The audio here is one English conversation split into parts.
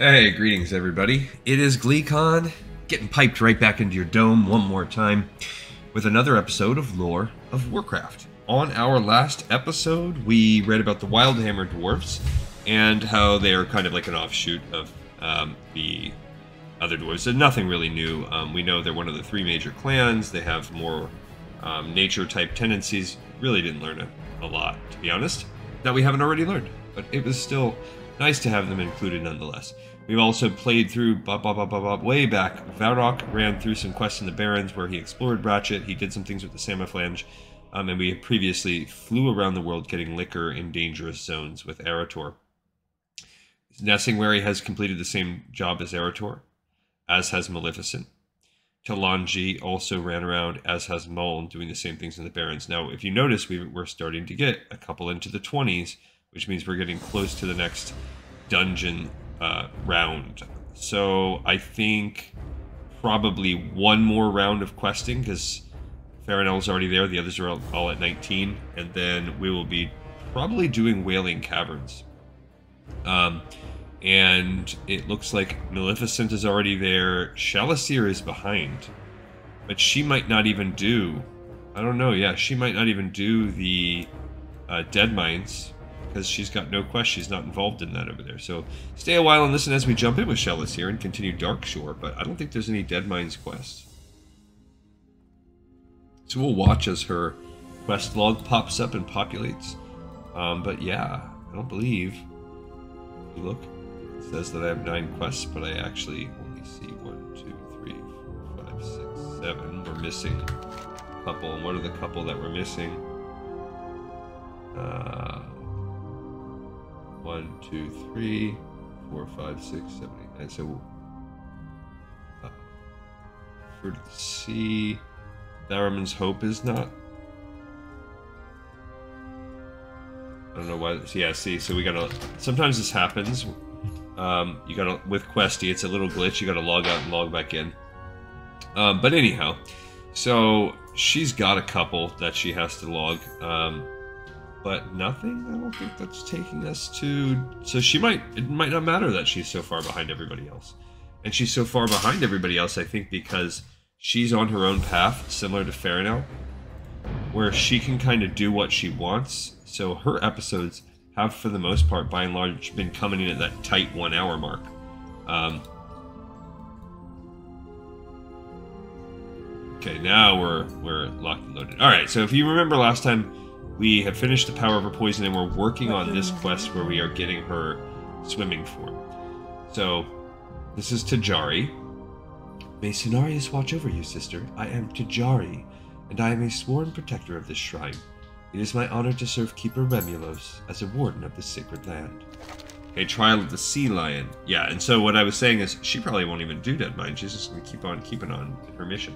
Hey, greetings everybody. It is GleeCon, getting piped right back into your dome one more time with another episode of Lore of Warcraft. On our last episode, we read about the Wildhammer dwarves and how they are kind of like an offshoot of the other dwarves. And nothing really new. We know they're one of the three major clans. They have more nature-type tendencies. Really didn't learn a lot, to be honest, that we haven't already learned. But it was still nice to have them included nonetheless. We've also played through way back. Varrock ran through some quests in the Barrens where he explored Bratchet. He did some things with the Samaflange. And we previously flew around the world getting liquor in dangerous zones with Arator. Nessingwary has completed the same job as Arator, as has Maleficent. Talanji also ran around, as has Muln, doing the same things in the Barrens. Now, if you notice, we're starting to get a couple into the 20s, which means we're getting close to the next dungeon round. So I think probably one more round of questing, because Farinel's already there, the others are all at 19, and then we will be probably doing Wailing Caverns. And it looks like Maleficent is already there. Shalacir is behind, but she might not even do, I don't know, yeah, she might not even do the Dead Mines, because she's got no quest. She's not involved in that over there. So stay a while and listen as we jump in with Shalacir and continue Darkshore, but I don't think there's any Dead Mines quests. So we'll watch as her quest log pops up and populates. But yeah, I don't believe, if you look, it says that I have 9 quests, but I actually only see 1, 2, 3, 4, 5, 6, 7. We're missing a couple. And what are the couple that we're missing? 1, 2, 3, 4, 5, 6, 7, 8, 9. So, Fruit of the Sea. Tharamon's Hope is not. I don't know why. Yeah, see, so we gotta. Sometimes this happens. You gotta, with Questy, it's a little glitch. You gotta log out and log back in. But anyhow, so she's got a couple that she has to log. But nothing, I don't think that's taking us to... So it might not matter that she's so far behind everybody else. And she's so far behind everybody else, I think, because she's on her own path, similar to Farinel, where she can kind of do what she wants. So her episodes have, for the most part, by and large, been coming in at that tight 1 hour mark. Okay, now we're locked and loaded. Alright, so if you remember last time, we have finished the Power of Her Poison, and we're working on this quest where we are getting her swimming form. So, this is Tajari. May Cenarius watch over you, sister. I am Tajari, and I am a sworn protector of this shrine. It is my honor to serve Keeper Remulos as a warden of this sacred land. Okay, Trial of the Sea Lion. Yeah, and so what I was saying is, she probably won't even do Dead Mine. She's just going to keep on keeping on in her mission.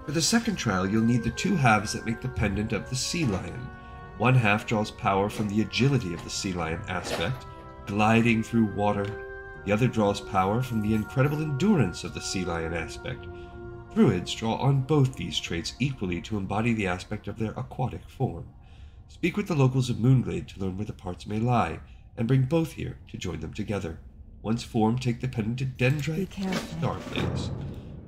For the second trial, you'll need the 2 halves that make the pendant of the Sea Lion. 1 half draws power from the agility of the Sea Lion aspect, gliding through water. The other draws power from the incredible endurance of the Sea Lion aspect. Druids draw on both these traits equally to embody the aspect of their aquatic form. Speak with the locals of Moonglade to learn where the parts may lie, and bring both here to join them together. Once formed, take the pendant to Dendrite Starplace.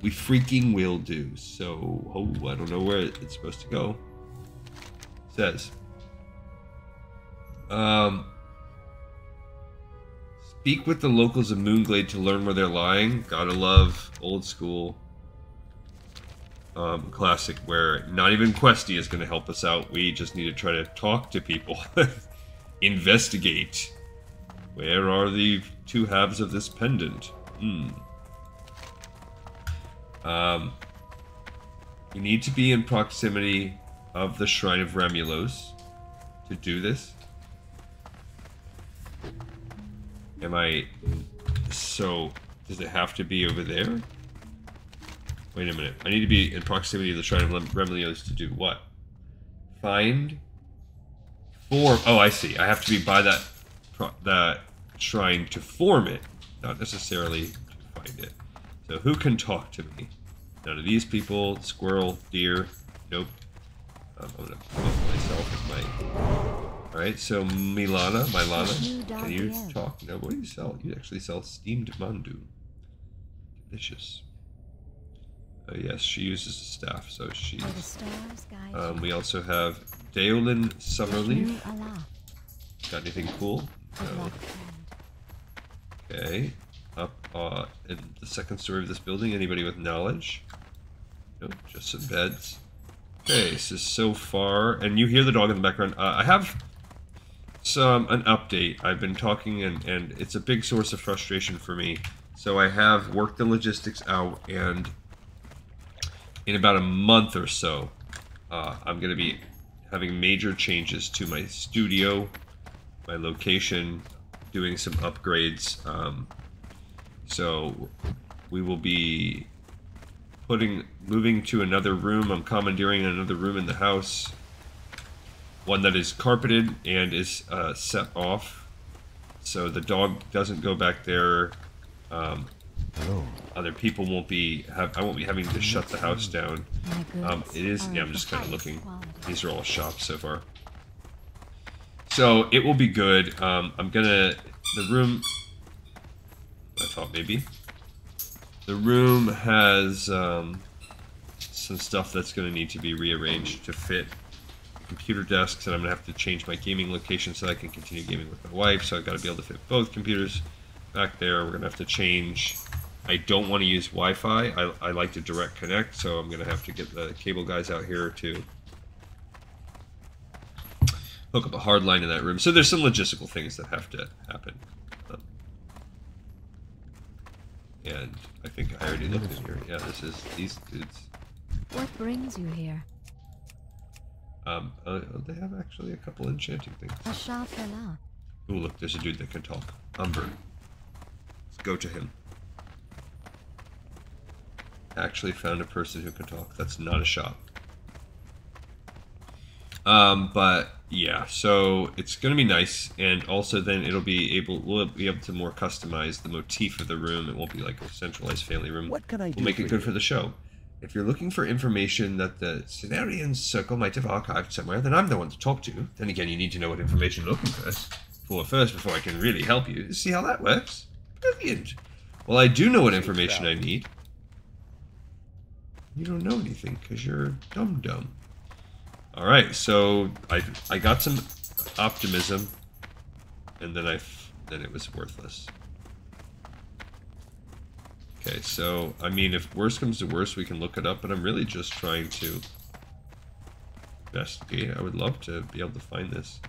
We freaking will do. So, I don't know where it's supposed to go. It says, speak with the locals of Moonglade to learn where they're lying. Gotta love old school classic, where not even Questy is going to help us out. We just need to try to talk to people. Investigate. Where are the 2 halves of this pendant? You need to be in proximity of the Shrine of Remulos to do this. So, does it have to be over there? Wait a minute. I need to be in proximity of the Shrine of Remulos to do what? Find... Oh, I see. I have to be by that shrine to form it, not necessarily to find it. So who can talk to me? None of these people. Squirrel, deer. Nope. I'm gonna put myself as my Alright, so Milana, can you talk? No, what do you sell? You actually sell steamed mandu. Delicious. Oh yes, she uses the staff, so she's... we also have Daolin Summerleaf. Got anything cool? No. Okay. Up in the second story of this building, anybody with knowledge? Nope, just some beds. Okay, so far, and you hear the dog in the background. I have an update. I've been talking, and it's a big source of frustration for me. So I have worked the logistics out, and in about a month or so, I'm going to be having major changes to my studio, my location, doing some upgrades. So we will be moving to another room. I'm commandeering another room in the house. One that is carpeted and is set off. So the dog doesn't go back there. Other people won't be... I won't be having to shut the house down. It is... Yeah, I'm just kind of looking. These are all shops so far. So it will be good. I'm gonna... The room... I thought maybe. The room has some stuff that's going to need to be rearranged to fit computer desks, and I'm going to have to change my gaming location so I can continue gaming with my wife, so I've got to be able to fit both computers back there. We're going to have to change... I don't want to use Wi-Fi. I like to direct connect, so I'm going to have to get the cable guys out here to hook up a hard line in that room. So there's some logistical things that have to happen. And I think I already looked in here. Yeah, this is these dudes. What brings you here? They have actually a couple enchanting things. A shop fella. Ooh, look, there's a dude that can talk. Umber. Let's go to him. Actually found a person who can talk. That's not a shop. But yeah, so it's gonna be nice, and also then we'll be able to more customize the motif of the room. It won't be like a centralized family room. What can I do? We'll make it good for the show. If you're looking for information that the Cenarian Circle might have archived somewhere, then I'm the one to talk to. Then again, you need to know what information you're looking for first before I can really help you. See how that works? Brilliant. Well, I do know what information I need. You don't know anything because you're dumb. Alright, so I got some optimism, and then it was worthless. Okay, so, I mean, if worst comes to worst, we can look it up, but I'm really just trying to investigate. I would love to be able to find this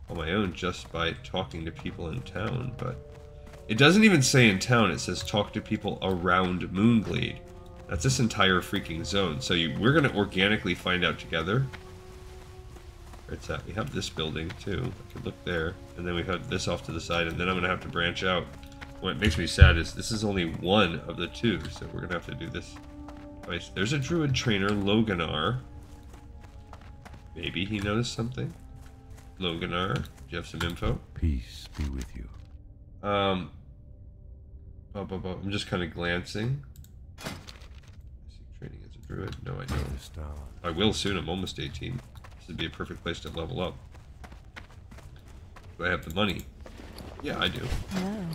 on my own just by talking to people in town, but it doesn't even say in town, it says talk to people around Moonglade. That's this entire freaking zone. So we're going to organically find out together. Where it's at. We have this building too. I could look there. And then we have this off to the side. And then I'm going to have to branch out. What makes me sad is this is only one of the two. So we're going to have to do this twice. There's a druid trainer, Loganar. Maybe he noticed something. Loganar, do you have some info? Peace be with you. I'm just kind of glancing. Training as a druid? No, I don't. I will soon. I'm almost 18. This would be a perfect place to level up. Do I have the money? Yeah, I do. No.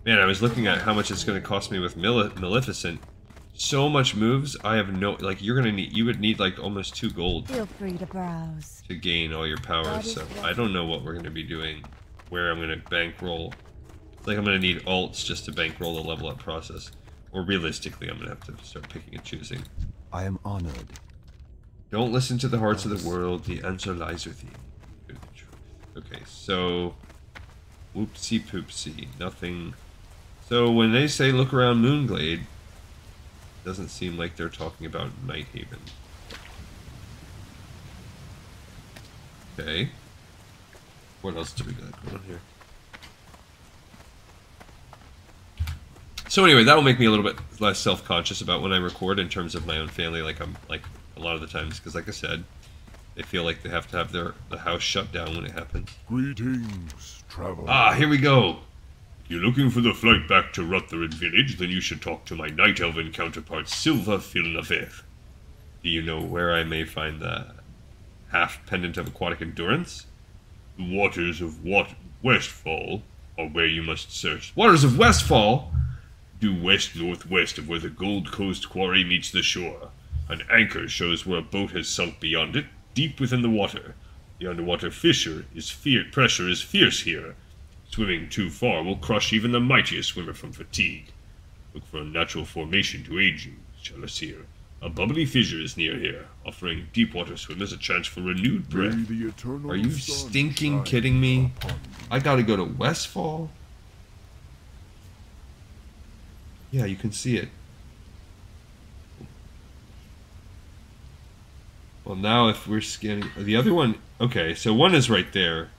Man, I was looking at how much it's going to cost me with Maleficent. So much moves. I have no... Like, you would need like almost 2 gold. Feel free to browse. To gain all your powers. So I don't know what we're going to be doing. Where I'm going to bankroll. Like, I'm going to need alts just to bankroll the level up process. Or realistically, I'm going to have to start picking and choosing. I am honored. Don't listen to the hearts of the world. The answer lies with you. Hear the truth. Okay, so... Whoopsie poopsie. Nothing. So when they say look around Moonglade, it doesn't seem like they're talking about Nighthaven. Okay. What else do we got going on here? So anyway, that will make me a little bit less self-conscious about when I record in terms of my own family, like I'm like a lot of the times, because like I said, they feel like they have to have the house shut down when it happens. Greetings, traveler. Ah, here we go. If you're looking for the flight back to Rutherford Village, then you should talk to my Night Elven counterpart, Silva Filnafer. Do you know where I may find the half pendant of aquatic endurance? The waters of Westfall are where you must search. Waters of Westfall? Due west-northwest of where the Gold Coast quarry meets the shore. An anchor shows where a boat has sunk beyond it, deep within the water. The underwater pressure is fierce here. Swimming too far will crush even the mightiest swimmer from fatigue. Look for a natural formation to aid you, Chalice. A bubbly fissure is near here, offering deep water swimmers a chance for renewed breath. Are you stinking kidding me? I gotta go to Westfall? Yeah, you can see it. Well, now if we're scanning... The other one... Okay, so one is right there.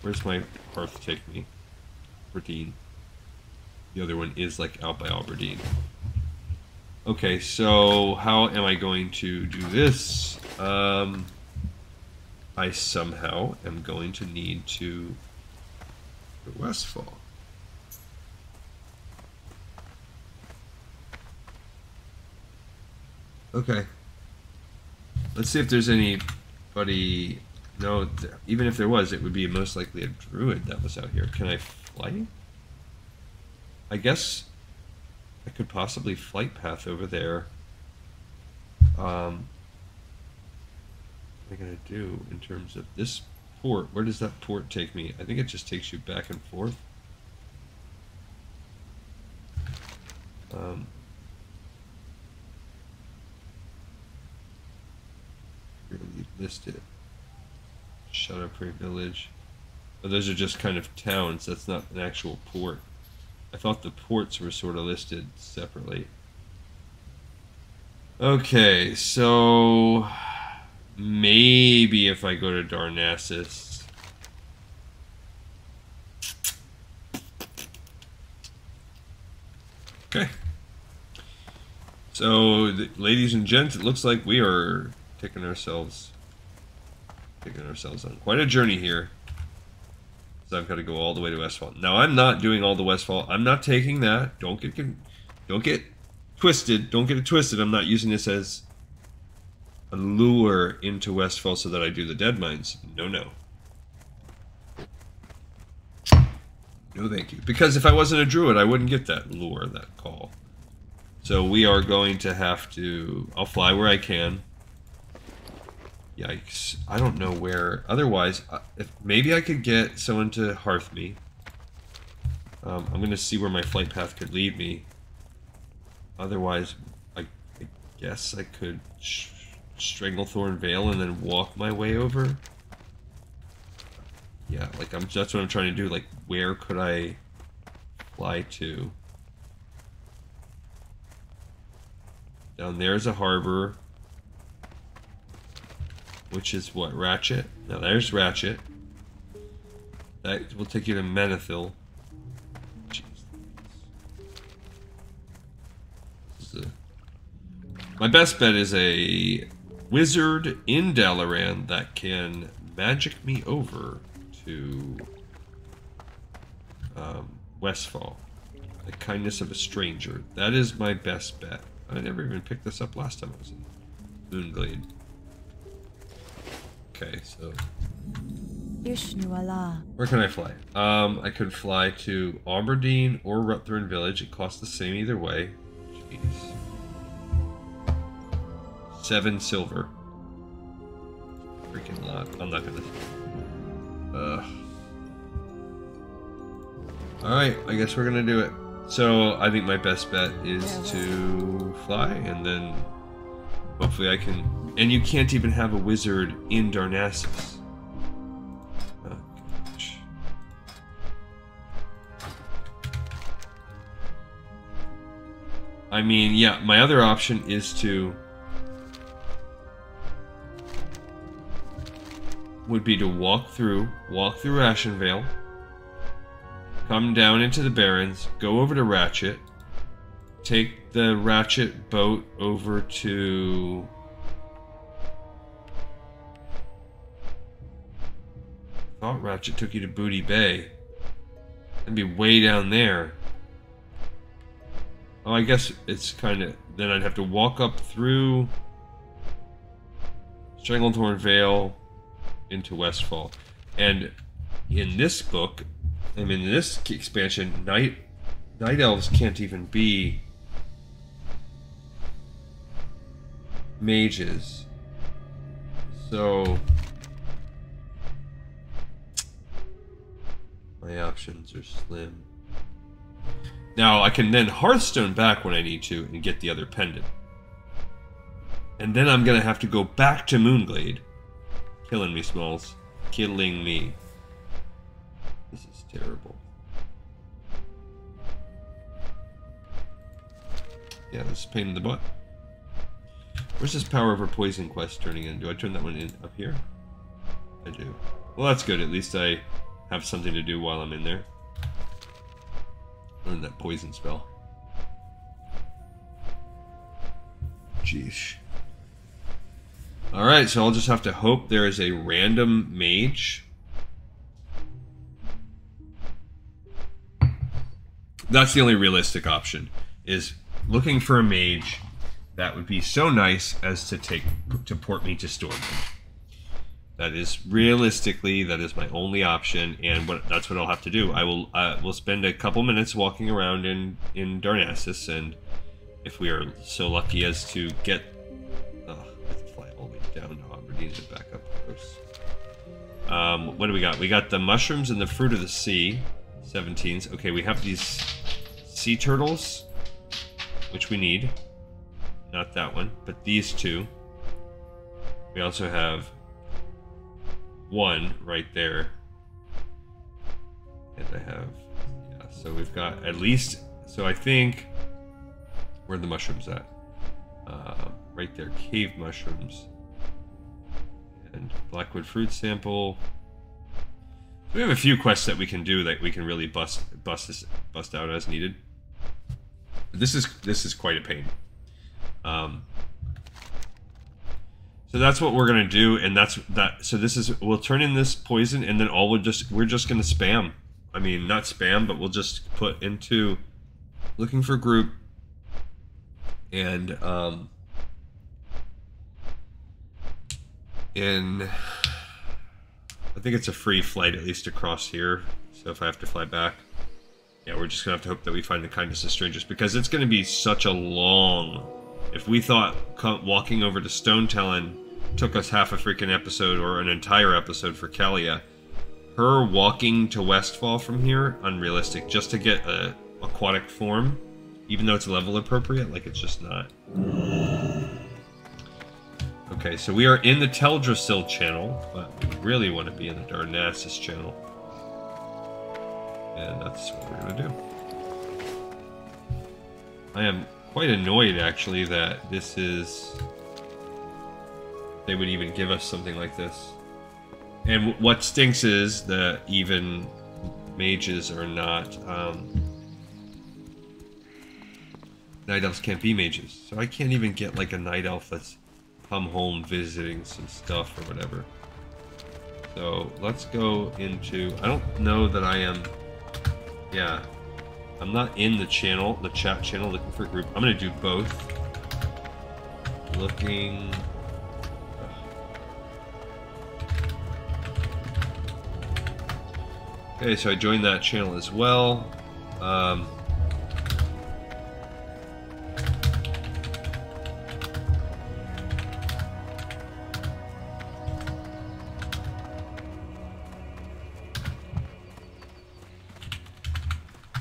Where's my hearth take me? Aberdeen. The other one is, like, out by Aberdeen. Okay, so how am I going to do this? I somehow am going to need to go to Westfall. Okay. Let's see if there's anybody... No, even if there was, it would be most likely a druid that was out here. Can I fly? I guess I could possibly flight path over there. What am I going to do in terms of this port? Where does that port take me? I think it just takes you back and forth. Really listed. Shutterprey Village. But those are just kind of towns. That's not an actual port. I thought the ports were sort of listed separately. Okay, so maybe if I go to Darnassus. Okay. So, ladies and gents, it looks like we are taking ourselves on quite a journey here. So I've got to go all the way to Westfall. Now I'm not doing all the Westfall. I'm not taking that. Don't get twisted. Don't get it twisted. I'm not using this as a lure into Westfall so that I do the dead mines. No, no. No, thank you. Because if I wasn't a druid, I wouldn't get that lure, that call. So we are going to have to... I'll fly where I can. Yikes. I don't know where... Otherwise, maybe I could get someone to hearth me. I'm going to see where my flight path could lead me. Otherwise, I guess I could Stranglethorn Vale and then walk my way over. Yeah, like that's what I'm trying to do. Like, where could I fly to? Down there's a harbor. Which is what? Ratchet? Now there's Ratchet. That will take you to Menethil. Jeez. My best bet is a wizard in Dalaran that can magic me over to Westfall. The kindness of a stranger. That is my best bet. I never even picked this up last time I was in Moonglade. Okay, so where can I fly? I could fly to Aberdeen or Rutthorn Village. It costs the same either way. Jeez. 7 silver. Freaking lot. I'm not gonna. Alright, I guess we're gonna do it. So I think my best bet is to fly, and then hopefully I can. And you can't even have a wizard in Darnassus. Oh gosh. I mean, yeah, my other option is would be to walk through Ashenvale, come down into the Barrens, go over to Ratchet, take the Ratchet boat over to I thought Ratchet took you to Booty Bay. That'd be way down there. Oh, I guess it's kind of... Then I'd have to walk up through Stranglethorn Vale into Westfall. And in this book, I mean, in this expansion, night elves can't even be mages. So my options are slim. Now I can then Hearthstone back when I need to and get the other pendant. And then I'm gonna have to go back to Moonglade. Killing me, Smalls. Killing me. This is terrible. Yeah, this is a pain in the butt. Where's this power over poison quest turning in? Do I turn that one in up here? I do. Well, that's good. At least I have something to do while I'm in there. Learn that poison spell. Jeesh. Alright, so I'll just have to hope there is a random mage. That's the only realistic option, is looking for a mage that would be so nice as to port me to Stormwind. That is realistically, that is my only option, and that's what I'll have to do. I will spend a couple minutes walking around in Darnassus, and if we are so lucky as to get, I have to fly all the way down to Aberdeen and back up. Gross. What do we got? We got the mushrooms and the fruit of the sea, 17s. Okay, we have these sea turtles, which we need. Not that one, but these two. We also have one right there. And I have, yeah, so we've got at least, so I think, where are the mushrooms at? Right there, cave mushrooms. And blackwood fruit sample. We have a few quests that we can do that we can really bust out as needed. This is quite a pain. So that's what we're gonna do, and that's that. So this is, we'll turn in this poison, and then we're just gonna spam. I mean, not spam, but we'll just put into looking for group, and I think it's a free flight at least across here. So if I have to fly back, yeah, we're just gonna have to hope that we find the kindness of strangers, because it's gonna be such a long. If we thought walking over to Stone Talon took us half a freaking episode or an entire episode for Kalia, her walking to Westfall from here, unrealistic. Just to get a aquatic form, even though it's level appropriate, like it's just not. Okay, so we are in the Teldrassil channel, but we really want to be in the Darnassus channel. And that's what we're going to do. I am quite annoyed, actually, that this is... they would even give us something like this. And what stinks is that even mages are not... night elves can't be mages. So I can't even get, like, a night elf that's come home visiting some stuff or whatever. So let's go into... I don't know that I am... yeah. I'm not in the channel, the chat channel, looking for a group. I'm gonna do both. Looking... okay, so I joined that channel as well.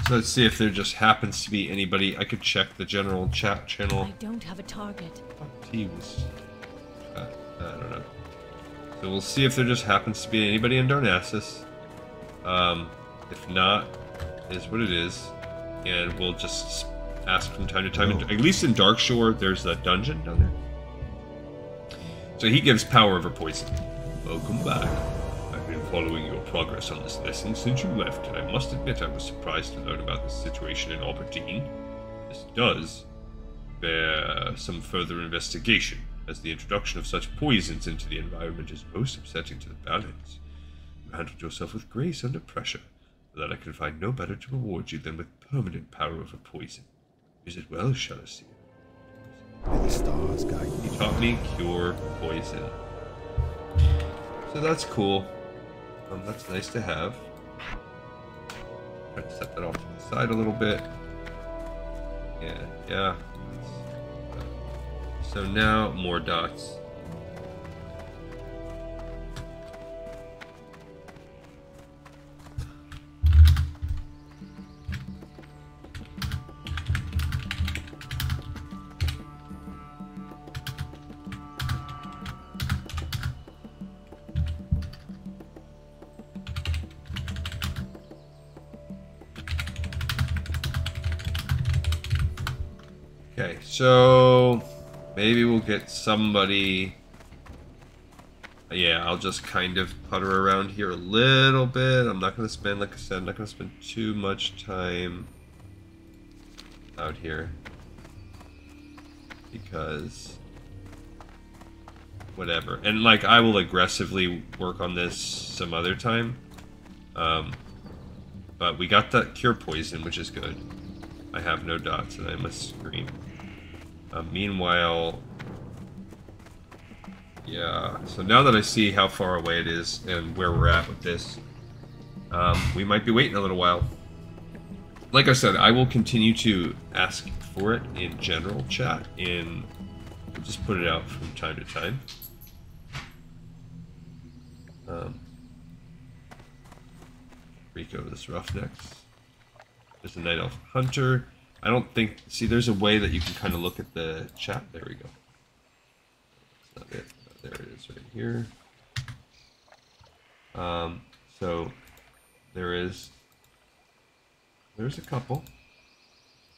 So let's see if there just happens to be anybody. I could check the general chat channel. I don't have a target. Teams. I don't know. So we'll see if there just happens to be anybody in Darnassus. If not, it is what it is. And we'll just ask from time to time. At least in Darkshore, there's that dungeon down there. So he gives power over poison. Welcome back. I've been following your progress on this lesson since you left, and I must admit I was surprised to learn about the situation in Aberdeen. This does bear some further investigation, as the introduction of such poisons into the environment is most upsetting to the balance. You handled yourself with grace under pressure, so that I can find no better to reward you than with permanent power over poison. Is it well, Shalasi? May the stars guide you. He taught me cure poison. So that's cool. That's nice to have. Try to set that off to the side a little bit. Yeah. So now more dots. Okay, so maybe we'll get somebody. Yeah, I'll just kind of putter around here a little bit. I'm not going to spend, like I said, I'm not going to spend too much time out here because whatever. And like I will aggressively work on this some other time. But we got that cure poison, which is good. I have no dots and I must scream. Meanwhile, yeah, so now that I see how far away it is and where we're at with this, we might be waiting a little while. Like I said, I will continue to ask for it in general chat, and we'll just put it out from time to time. Rico, this Roughnecks. There's a Night Elf Hunter. I don't think... See, there's a way that you can kind of look at the chat. There we go. That's not it. There it is right here. So, there's a couple.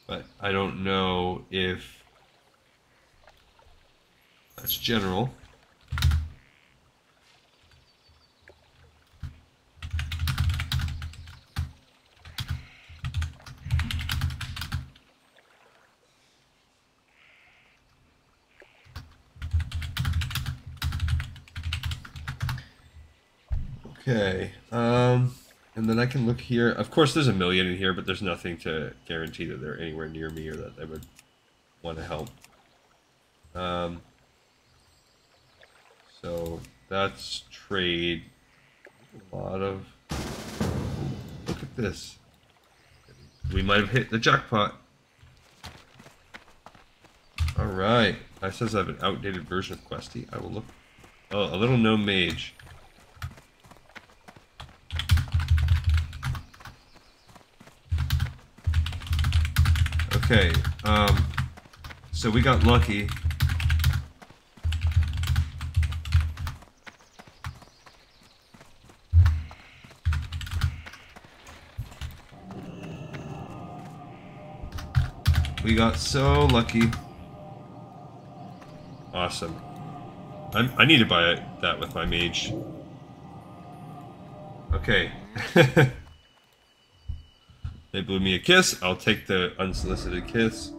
But I don't know if that's general. Okay, and then I can look here. Of course, there's a million in here, but there's nothing to guarantee that they're anywhere near me or that they would want to help. So that's trade. A lot of... Look at this. We might have hit the jackpot. Alright. It says I have an outdated version of Questy. I will look... Oh, a little gnome mage. Okay, so we got lucky. We got so lucky. Awesome. I need to buy that with my mage. Okay. They blew me a kiss. I'll take the unsolicited kiss.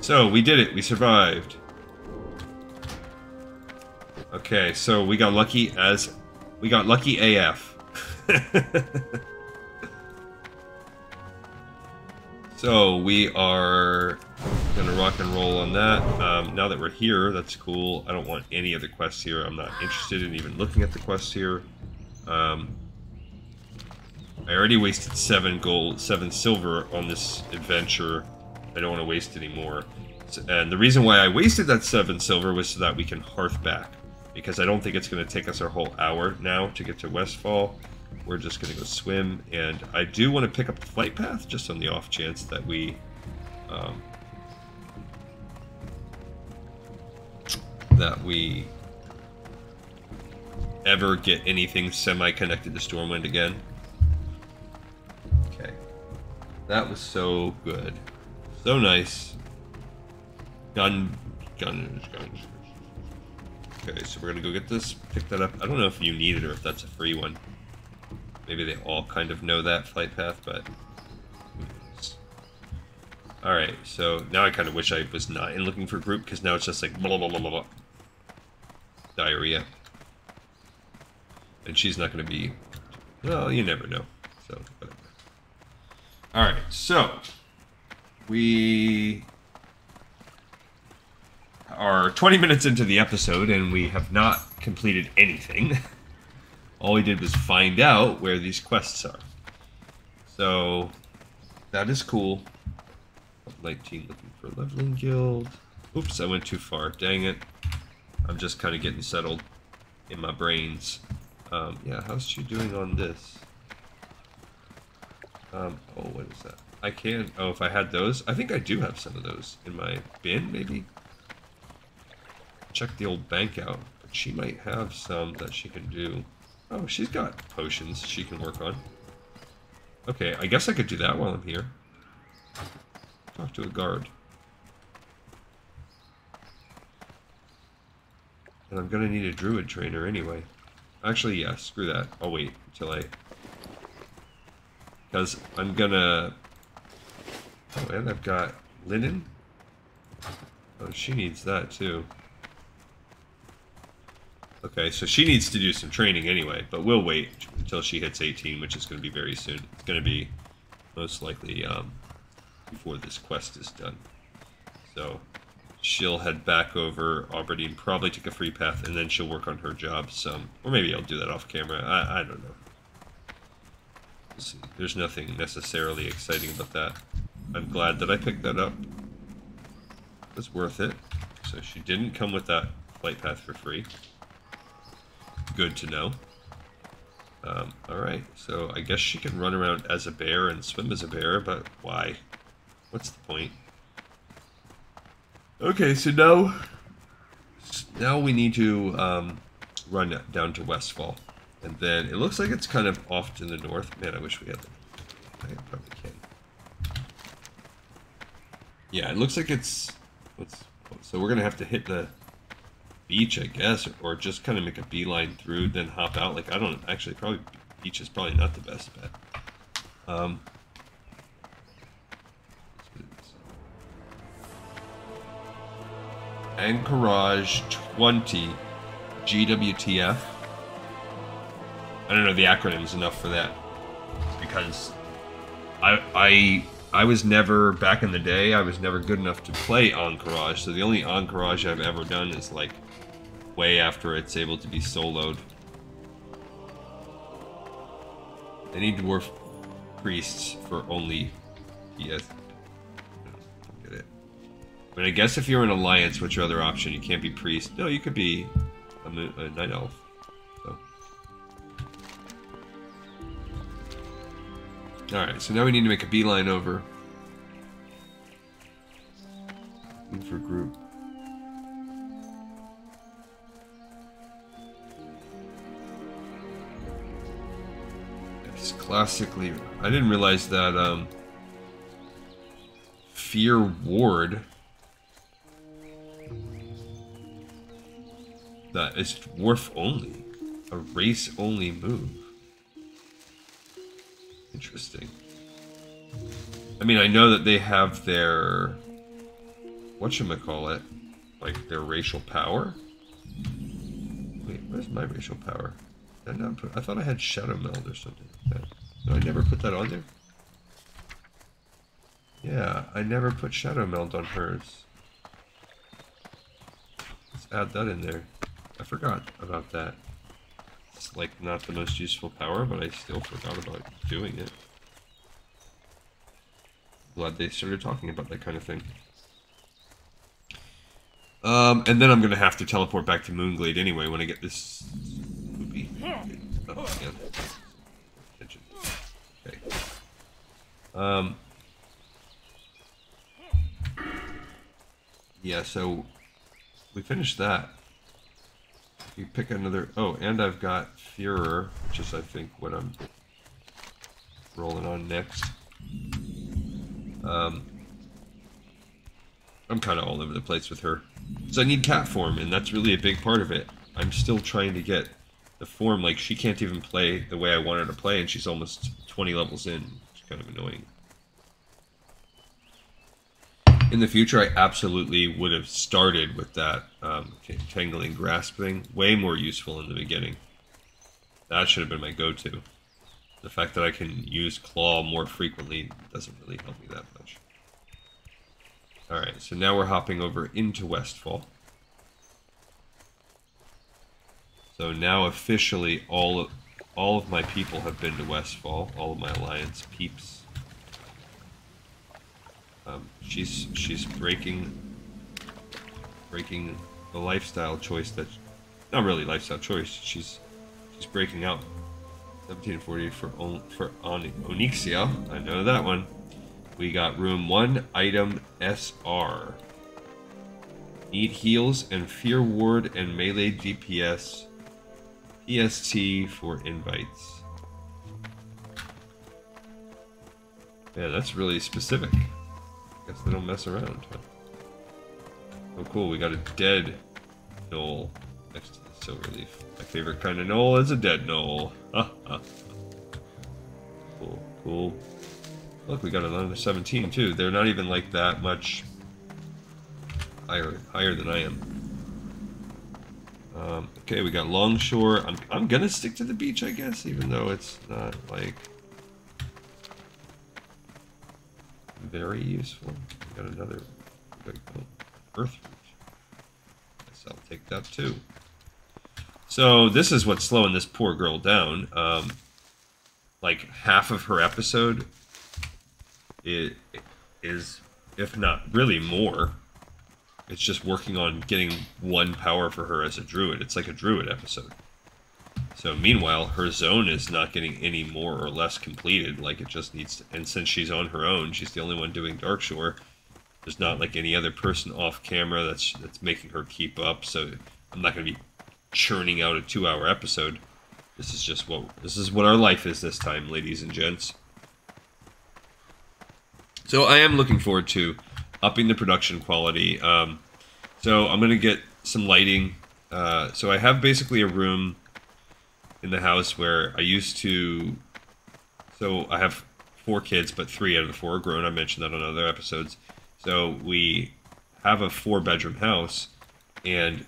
So we did it. We survived. Okay, so we got lucky AF. So we are gonna rock and roll on that. Now that we're here, that's cool. I don't want any other quests here. I'm not interested in even looking at the quests here. I already wasted 7 silver on this adventure. I don't want to waste any more. And the reason why I wasted that 7 silver was so that we can hearth back. Because I don't think it's going to take us our whole hour now to get to Westfall. We're just going to go swim. And I do want to pick up the flight path, just on the off chance that we... ever get anything semi-connected to Stormwind again. Okay. That was so good. So nice. Guns. Okay, so we're gonna go get this, pick that up. I don't know if you need it or if that's a free one. Maybe they all kind of know that flight path, but... Alright, so now I kind of wish I was not in looking for group, because now it's just like blah blah blah blah blah. Diarrhea. And she's not going to be... Well, you never know. So, whatever. Alright, so... We... are 20 minutes into the episode and we have not completed anything. All we did was find out where these quests are. So, that is cool. 19 looking for leveling guild. Oops, I went too far. Dang it. I'm just kind of getting settled in my brains. Yeah, how's she doing on this? Oh, what is that? I can... Oh, if I had those... I think I do have some of those in my bin, maybe? Check the old bank out. But she might have some that she can do. Oh, she's got potions she can work on. Okay, I guess I could do that while I'm here. Talk to a guard. And I'm gonna need a druid trainer anyway. Actually, yeah, screw that. I'll wait until I... Because I'm gonna... Oh, and I've got linen. Oh, she needs that too. Okay, so she needs to do some training anyway, but we'll wait until she hits 18, which is going to be very soon. It's going to be most likely before this quest is done. So she'll head back over Aberdeen, probably take a free path, and then she'll work on her job some. Or maybe I'll do that off camera. I don't know. We'll see. There's nothing necessarily exciting about that. I'm glad that I picked that up. It was worth it. So she didn't come with that flight path for free. Good to know. Alright, so I guess she can run around as a bear and swim as a bear, but why? What's the point? Okay, so now we need to run down to Westfall. And then it looks like it's kind of off to the north. Man, I wish we had the... I probably can. Yeah, it looks like it's... So we're going to have to hit the beach, I guess, or just kind of make a beeline through, then hop out. Like, I don't... Actually, probably beach is probably not the best bet. Anchorage 20 GWTF. I don't know the acronyms enough for that, because I was never, back in the day, I was never good enough to play Anchorage, so the only Anchorage I've ever done is like way after it's able to be soloed. They need dwarf priests for only PS. Get it. But I guess if you're in Alliance, what's your other option? You can't be priest. No, you could be a night elf. So. Alright, so now we need to make a beeline over. Looking for group. Yes, classically. I didn't realize that Fear Ward, that is dwarf only. A race only move. Interesting. I mean, I know that they have their... whatchamacallit? Like, their racial power? Wait, where's my racial power? Did I not put... I thought I had Shadow Meld or something like that. No, I never put that on there? Yeah, I never put Shadow Meld on hers. Let's add that in there. I forgot about that. It's like not the most useful power, but I still forgot about doing it. Glad they started talking about that kind of thing. And then I'm gonna have to teleport back to Moonglade anyway when I get this poopy. Oh, yeah. Attention. Okay. Yeah, so we finished that. You pick another... Oh, and I've got Führer, which is, I think, what I'm rolling on next. I'm kind of all over the place with her. So I need cat form, and that's really a big part of it. I'm still trying to get the form. Like, she can't even play the way I want her to play, and she's almost 20 levels in. It's kind of annoying. In the future, I absolutely would have started with that Tangling Grasp thing. Way more useful in the beginning. That should have been my go-to. The fact that I can use Claw more frequently doesn't really help me that much. Alright, so now we're hopping over into Westfall. So now officially all of my people have been to Westfall. All of my alliance peeps. She's breaking the lifestyle choice that, not really lifestyle choice. She's breaking out. 1740 for Onyxia. I know that one. We got room 1, item SR. Need heals and fear ward and melee DPS. PST for invites. Yeah, that's really specific. Guess they don't mess around, huh? Oh cool, we got a dead knoll next to the silver leaf. My favorite kind of knoll is a dead knoll. Cool, cool. Look, we got another 17 too. They're not even like that much higher than I am. Okay, we got Longshore. I'm gonna stick to the beach, I guess, even though it's not like very useful. We got another Earth Reach. Guess I'll take that too. So this is what's slowing this poor girl down. Like half of her episode is, if not really more, it's just working on getting 1 power for her as a druid. It's like a druid episode. So meanwhile, her zone is not getting any more or less completed. Like it just needs to, and since she's on her own, she's the only one doing Darkshore. There's not like any other person off camera that's making her keep up. So I'm not going to be churning out a 2-hour episode. This is what our life is this time, ladies and gents. So I am looking forward to upping the production quality. So I'm going to get some lighting. So I have basically a room in the house where I used to... So I have 4 kids, but 3 out of the 4 are grown. I mentioned that on other episodes. So we have a 4-bedroom house, and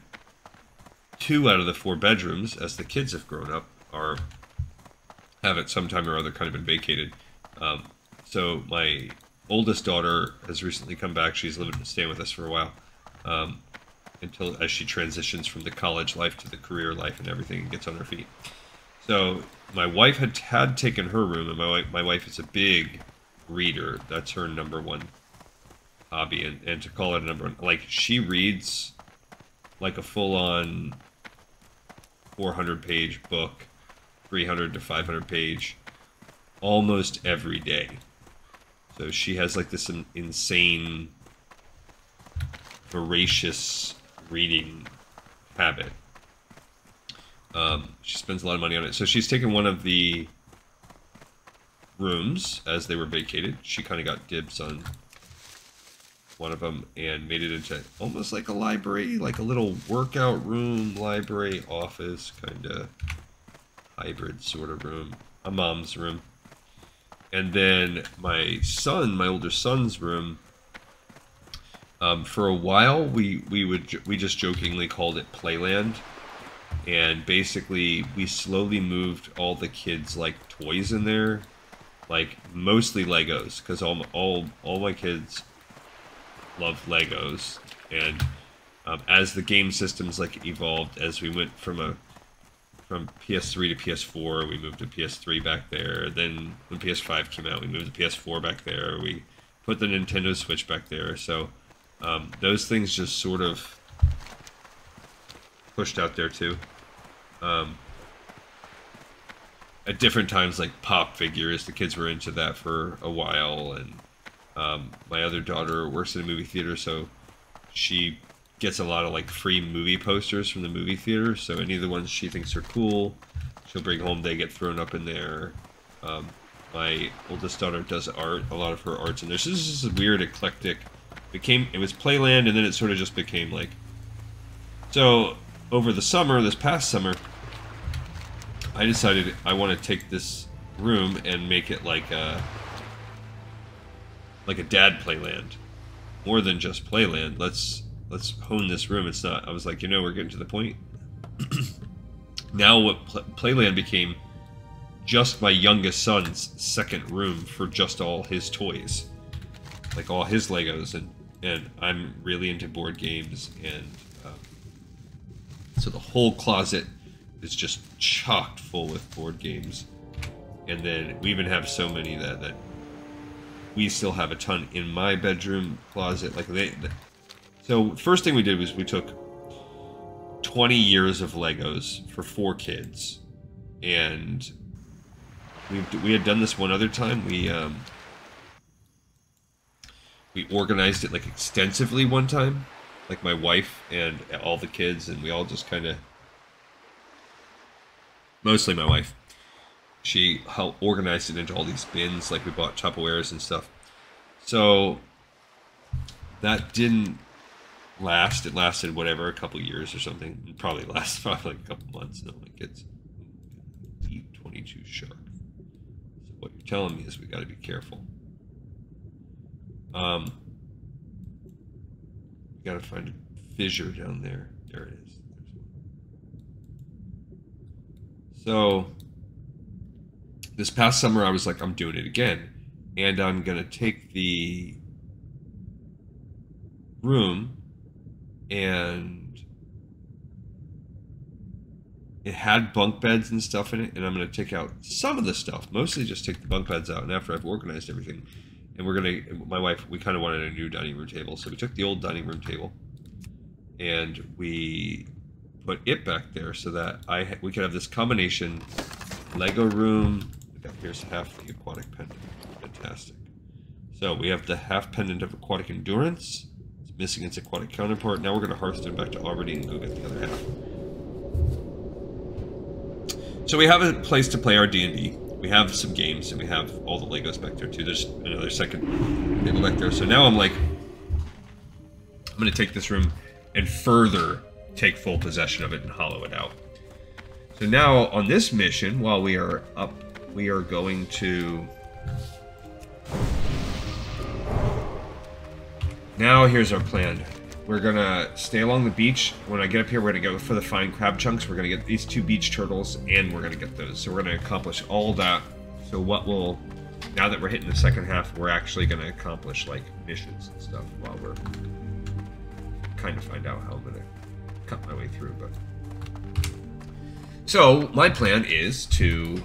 2 out of the 4 bedrooms, as the kids have grown up, have at some time or other kind of been vacated. So my oldest daughter has recently come back. She's staying with us for a while, as she transitions from the college life to the career life and everything and gets on her feet. So my wife had taken her room, and my wife is a big reader. That's her #1 hobby, and to call it a #1, like she reads like a full-on 400-page book, 300 to 500-page, almost every day. So she has like this insane, voracious reading habit. She spends a lot of money on it. So she's taken one of the rooms as they were vacated. She kind of got dibs on one of them and made it into almost like a library, like a little workout room, library, office, kind of hybrid sort of room, a mom's room. And then my older son's room, for a while we just jokingly called it Playland, and basically we slowly moved all the kids' like toys in there, like mostly Legos, because all my kids love Legos, and as the game systems like evolved, as we went from PS3 to PS4, we moved to PS3 back there. Then when PS5 came out, we moved to PS4 back there. We put the Nintendo Switch back there. So those things just sort of pushed out there too. At different times, like pop figures, the kids were into that for a while, and my other daughter works in a movie theater, so she gets a lot of like free movie posters from the movie theater. So any of the ones she thinks are cool, she'll bring home. They get thrown up in there. My oldest daughter does art. A lot of her art's in there. So this is just a weird eclectic. It was Playland, and then it sort of just became like. So over the summer, this past summer, I decided I want to take this room and make it like a dad Playland, more than just Playland. Let's hone this room. It's not. I was like, we're getting to the point. Now what Playland became just my youngest son's second room for just all his toys, like all his Legos, and I'm really into board games, and so the whole closet is just chocked full with board games. And then we even have so many that we still have a ton in my bedroom closet. Like so first thing we did was we took 20 years of Legos for 4 kids, and we had done this one other time. We organized it like extensively one time, like my wife and all the kids, and we all just kind of, mostly my wife, she helped organize it into all these bins. Like we bought Tupperwares and stuff. So that didn't last. It lasted whatever, a couple years or something. It probably lasted like a couple months. No, like it's deep 22 shark. So what you're telling me is we got to be careful. We got to find a fissure down there. There it is. So this past summer, I was like, I'm doing it again, and I'm gonna take the room, and it had bunk beds and stuff in it, and I'm gonna take out some of the stuff, mostly just take the bunk beds out, and after I've organized everything, and we're gonna, my wife, we kind of wanted a new dining room table, so we took the old dining room table, and we put it back there so that we could have this combination Lego room. Here's half the aquatic pendant. Fantastic. So we have the half pendant of aquatic endurance. It's missing its aquatic counterpart. Now we're going to Hearthstone back to Albany and go get the other half. So we have a place to play our D&D. We have some games, and we have all the Legos back there too. There's another second table back there. So now I'm like, I'm going to take this room and further take full possession of it and hollow it out. So now on this mission, while we are up, we are going to... Now here's our plan. We're gonna stay along the beach. When I get up here, we're gonna go for the fine crab chunks. We're gonna get these 2 beach turtles, and we're gonna get those. So we're gonna accomplish all that. So what we'll... Now that we're hitting the second half, we're actually gonna accomplish, like, missions and stuff while we're... Kind of find out how I'm gonna cut my way through, but... So, my plan is to,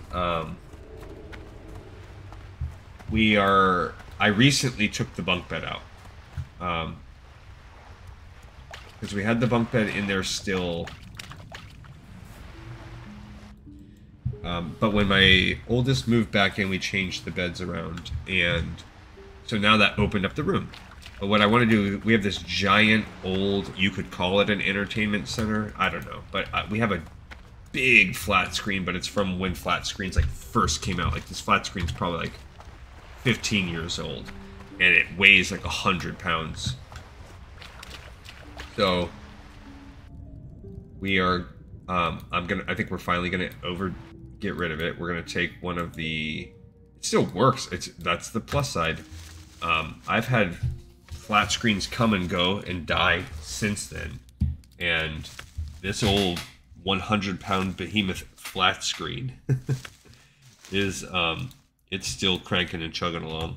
I recently took the bunk bed out. Because we had the bunk bed in there still. But when my oldest moved back in, we changed the beds around. And so now that opened up the room. But what I want to do, we have this giant old, you could call it an entertainment center. I don't know. But we have a big flat screen, but it's from when flat screens like first came out. Like this flat screen's probably like 15 years old, and it weighs like 100 pounds. So we are, I think we're finally gonna get rid of it. We're gonna take one of the, it still works. That's the plus side. I've had flat screens come and go and die since then, and this old 100-pound behemoth flat screen is it's still cranking and chugging along.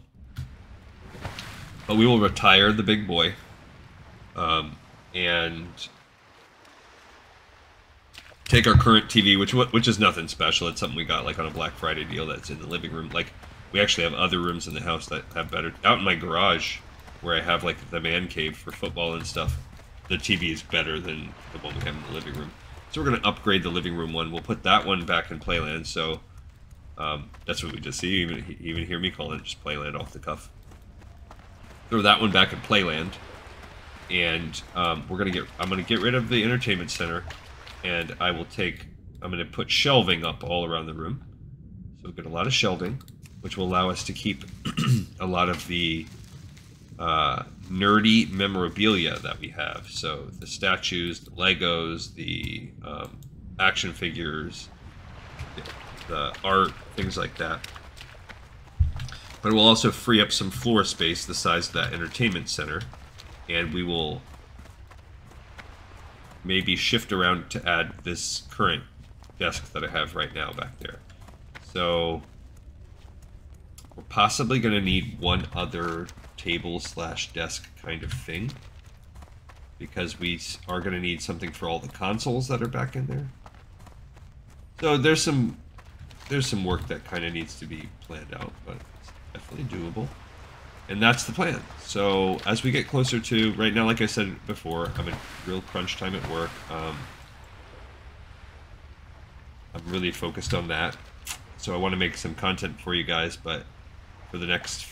But we will retire the big boy, and take our current TV, which is nothing special. It's something we got like on a Black Friday deal that's in the living room. Like we actually have other rooms in the house that have better. Out in my garage, where I have like the man cave for football and stuff, the TV is better than the one we have in the living room. So we're going to upgrade the living room one. We'll put that one back in Playland. So that's what we just see. Even hear me calling it just Playland off the cuff. Throw that one back in Playland, and I'm going to get rid of the entertainment center, and I'm going to put shelving up all around the room. So we'll get a lot of shelving, which will allow us to keep a lot of the nerdy memorabilia that we have. So the statues, the Legos, the action figures, the art, things like that. But it will also free up some floor space the size of that entertainment center, and we will maybe shift around to add this current desk that I have right now back there. So we're possibly going to need one other table / desk kind of thing, because we are going to need something for all the consoles that are back in there. So there's some work that kind of needs to be planned out, but it's definitely doable. And that's the plan. So as we get closer to, right now, like I said before, I'm in real crunch time at work. I'm really focused on that. So I want to make some content for you guys, but for the next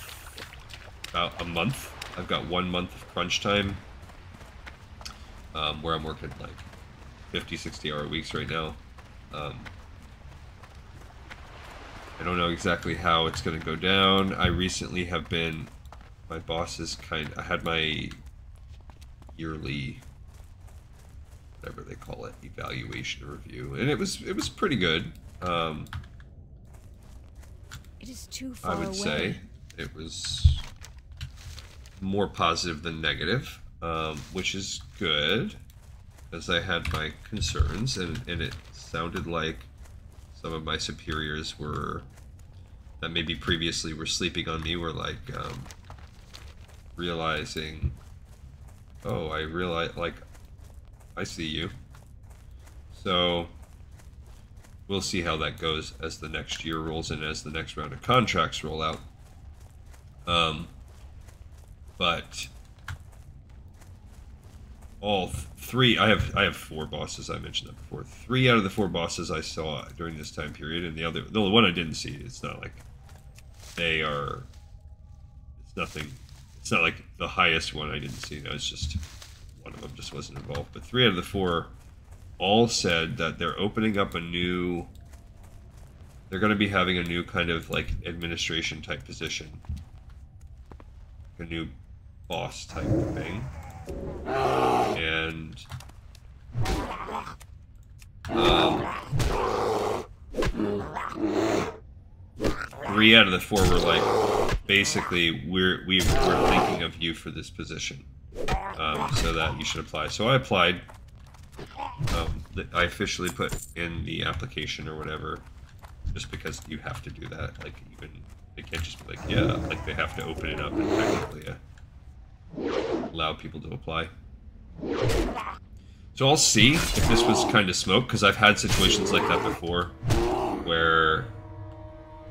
about a month, I've got 1 month of crunch time where I'm working like 50, 60-hour weeks right now. I don't know exactly how it's going to go down. I recently have been... My boss is I had my yearly, whatever they call it, evaluation review, and it was pretty good. It is too far I would away. say it was more positive than negative, which is good, as I had my concerns, and it sounded like some of my superiors that maybe previously were sleeping on me were like, realizing, oh, I realize, like, I see you. So we'll see how that goes as the next year rolls in, as the next round of contracts roll out. But all three, I have 4 bosses. I mentioned that before. 3 out of the 4 bosses I saw during this time period, and the only one I didn't see. It's not like they are. It's nothing. It's not like the highest one I didn't see. No, it's just one of them just wasn't involved. But 3 out of the 4 all said that they're opening up a new... They're going to be having a new kind of like administration type position. A new boss type thing. And... 3 out of the 4 were like, basically, we're thinking of you for this position, so that you should apply. So I applied. I officially put in the application or whatever, just because you have to do that. Like, even they can't just be like, yeah, like they have to open it up and technically allow people to apply. So I'll see if this was kind of smoke, because I've had situations like that before, where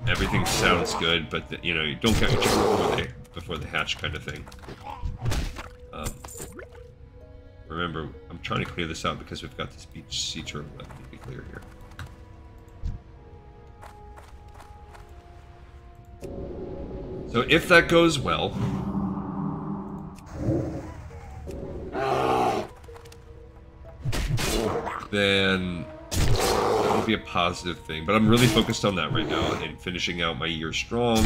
everything sounds good, but you know, you don't get your chicken before they hatch, kind of thing. Remember, I'm trying to clear this out because we've got this beach sea turtle that need to be clear here. So if that goes well, then that would be a positive thing. But I'm really focused on that right now and finishing out my year strong.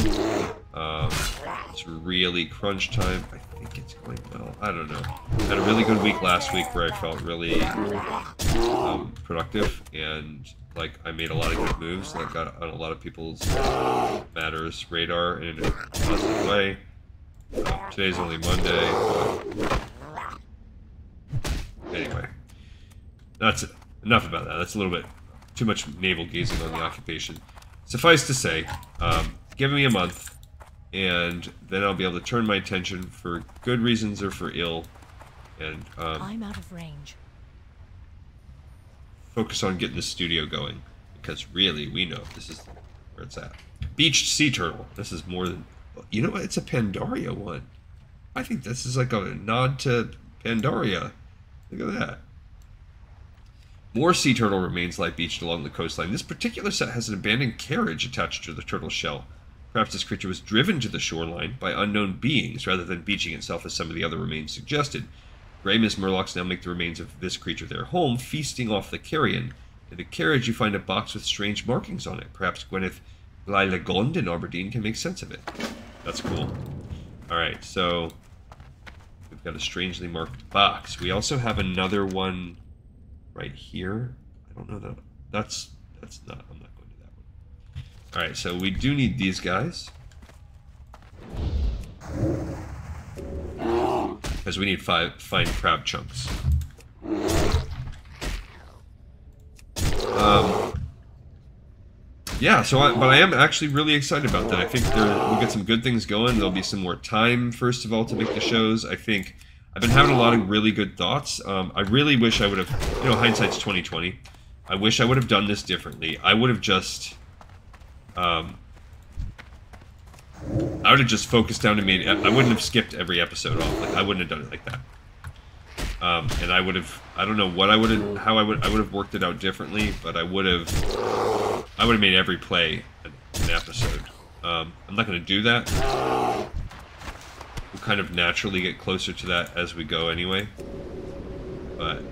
It's really crunch time. I think it's going well. I don't know. I had a really good week last week where I felt really productive, and like I made a lot of good moves that got on a lot of people's matters radar in a positive way. Today's only Monday, but anyway, that's it. Enough about that. That's a little bit too much navel gazing on the occupation. Suffice to say, give me a month, and then I'll be able to turn my attention for good reasons or for ill, and I'm out of range. focus on getting the studio going, because really, we know this is where it's at. Beached sea turtle. This is more than... You know what? It's a Pandaria one. I think this is like a nod to Pandaria. Look at that. More sea turtle remains lie beached along the coastline. This particular set has an abandoned carriage attached to the turtle's shell. Perhaps this creature was driven to the shoreline by unknown beings rather than beaching itself as some of the other remains suggested. Gray Miss Murlocs now make the remains of this creature their home, feasting off the carrion. In the carriage you find a box with strange markings on it. Perhaps Gwyneth Glylagonde in Aberdeen can make sense of it. That's cool. Alright, so we've got a strangely marked box. We also have another one right here. I don't know that. That's not. I'm not going to that one. All right, so we do need these guys because we need 5 fine crab chunks. Yeah. So, but I am actually really excited about that. I think we'll get some good things going. There'll be some more time, first of all, to make the shows. I think I've been having a lot of really good thoughts. I really wish I would have, you know, hindsight's 20/20. I wish I would have done this differently. I would have just... I would have just focused down and made... I wouldn't have skipped every episode off. Like, I wouldn't have done it like that. And I would have... I don't know what I would have... How I would have worked it out differently, but I would have made every play an episode. I'm not going to do that. We'll kind of naturally get closer to that as we go anyway. But...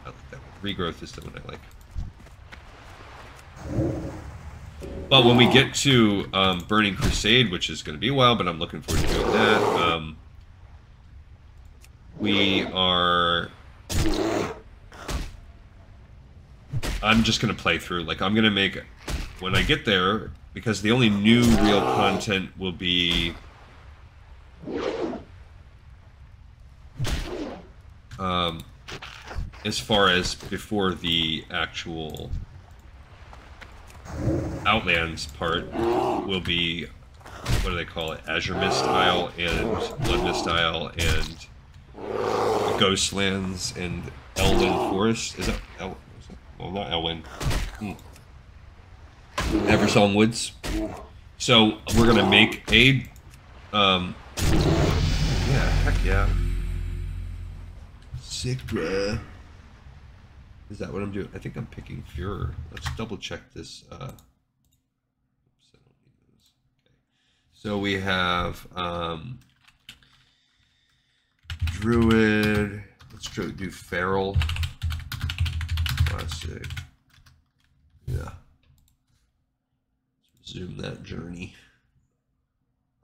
I like that one. Regrowth is the one I like. But when we get to Burning Crusade, which is going to be a while, but I'm looking forward to doing that, we are... I'm just going to play through. Like, I'm going to make... When I get there, because the only new real content will be... as far as before the actual... Outlands part will be, what do they call it? Azure Mist Isle and Blood Mist Isle and Ghostlands and Elwyn Forest. Is that well, not Elwyn. Eversong Woods. So we're gonna make a yeah, heck yeah. Sick, bruh. Is that what I'm doing? I think I'm picking Führer. Let's double check this. Oops, I don't need those. Okay. So we have Druid. Let's do Feral. Classic. Yeah. Let's zoom that journey.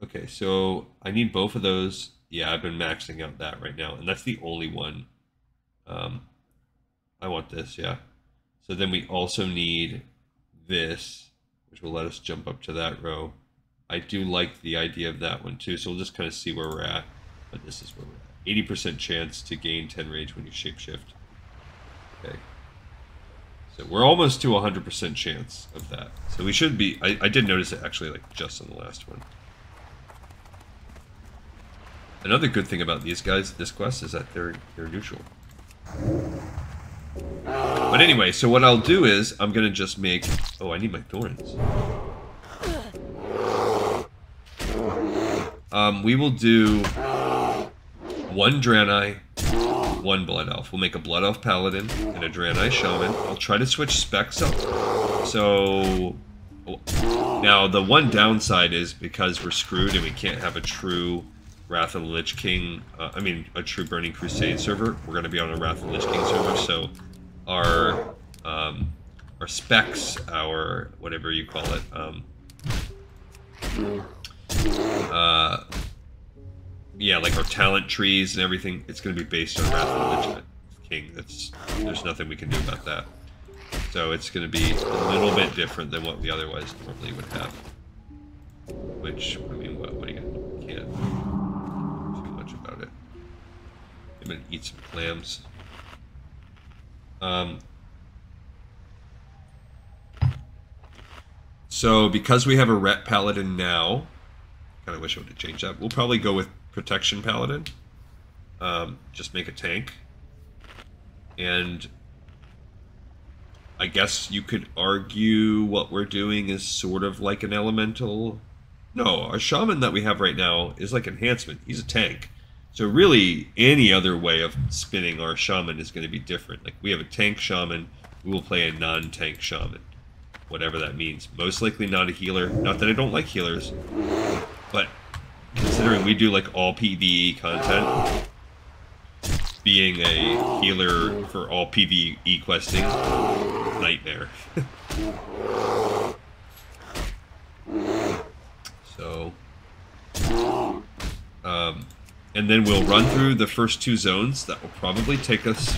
Okay, so I need both of those. Yeah, I've been maxing out that right now, and that's the only one. I want this, yeah. So then we also need this, which will let us jump up to that row. I do like the idea of that one too, so we'll just kind of see where we're at. But this is where we're at. 80% chance to gain 10 rage when you shapeshift. Okay. So we're almost to 100% chance of that. So we should be... I did notice it actually, like, just on the last one. Another good thing about these guys, this quest, is that they're neutral. But anyway, so what I'll do is, I'm going to just make... Oh, I need my thorns. We will do 1 Draenei, 1 Blood Elf. We'll make a Blood Elf Paladin and a Draenei Shaman. I'll try to switch specs up. So... Now, the one downside is because we're screwed and we can't have a true Wrath of the Lich King... a true Burning Crusade server. We're going to be on a Wrath of the Lich King server, so... Our specs, our whatever you call it, yeah, like our talent trees and everything, it's going to be based on Wrath of the Lich King. There's nothing we can do about that. So it's going to be a little bit different than what we otherwise normally would have. Which, I mean, what are you going to do? You can't do too much about it. I'm going to eat some clams. So because we have a Ret Paladin now, kind of wish I would have changed that. We'll probably go with Protection Paladin. Just make a tank. And I guess you could argue what we're doing is sort of like an elemental. No, our Shaman that we have right now is like enhancement. He's a tank. So really, any other way of spinning our Shaman is going to be different. Like, we have a tank Shaman, we will play a non-tank Shaman. Whatever that means. Most likely not a healer. Not that I don't like healers. But, considering we do, like, all PvE content, being a healer for all PvE questing, nightmare. So... and then we'll run through the first 2 zones. That will probably take us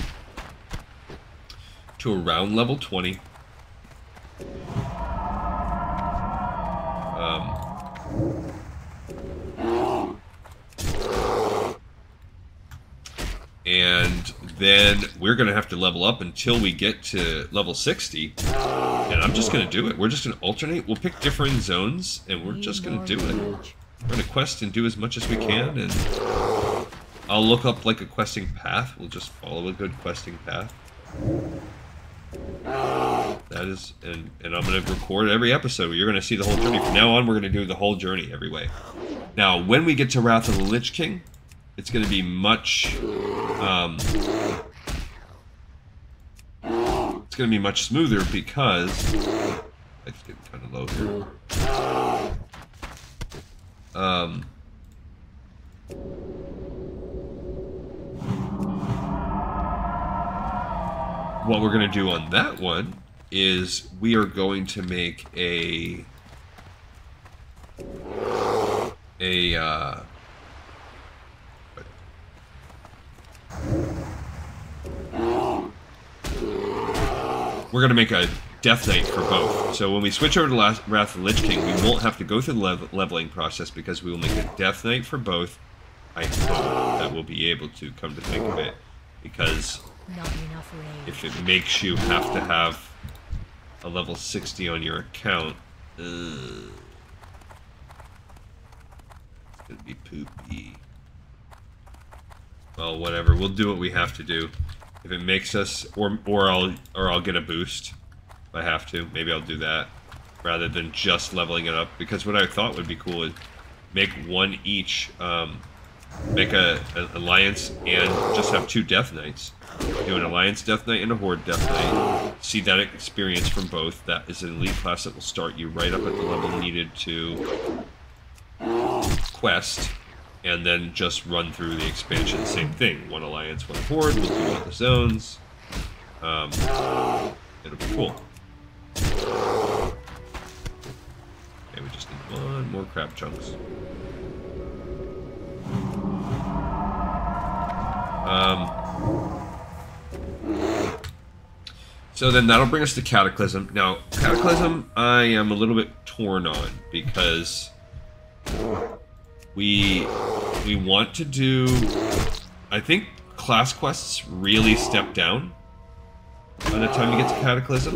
to around level 20. And then we're going to have to level up until we get to level 60. And I'm just going to do it. We're just going to alternate. We'll pick different zones, and we're just going to do it. We're going to quest and do as much as we can, and I'll look up like a questing path. We'll just follow a good questing path. That is, and I'm going to record every episode. You're going to see the whole journey. From now on, we're going to do the whole journey every way. Now, when we get to Wrath of the Lich King, it's going to be much, it's going to be much smoother because it's getting kind of low here. What we're going to do on that one is we are going to make a we're going to make a Death Knight for both. So when we switch over to Wrath of the Lich King, we won't have to go through the leveling process because we will make a Death Knight for both. I hope that we'll be able to, come to think of it, because Not enough rage. if it makes you have to have a level 60 on your account, it's gonna be poopy. Well, whatever. We'll do what we have to do. If it makes us, or I'll get a boost if I have to. Maybe I'll do that rather than just leveling it up. Because what I thought would be cool is make one each. Make an alliance and just have 2 Death Knights. Do an alliance Death Knight and a horde Death Knight. See that experience from both. That is an elite class that will start you right up at the level needed to quest, and then just run through the expansion. Same thing. 1 alliance, 1 horde. We'll do all the zones. It'll be cool. Okay, we just need 1 more crab chunks. So then that'll bring us to Cataclysm. Now, Cataclysm, I am a little bit torn on because we want to do. I think class quests really step down by the time you get to Cataclysm.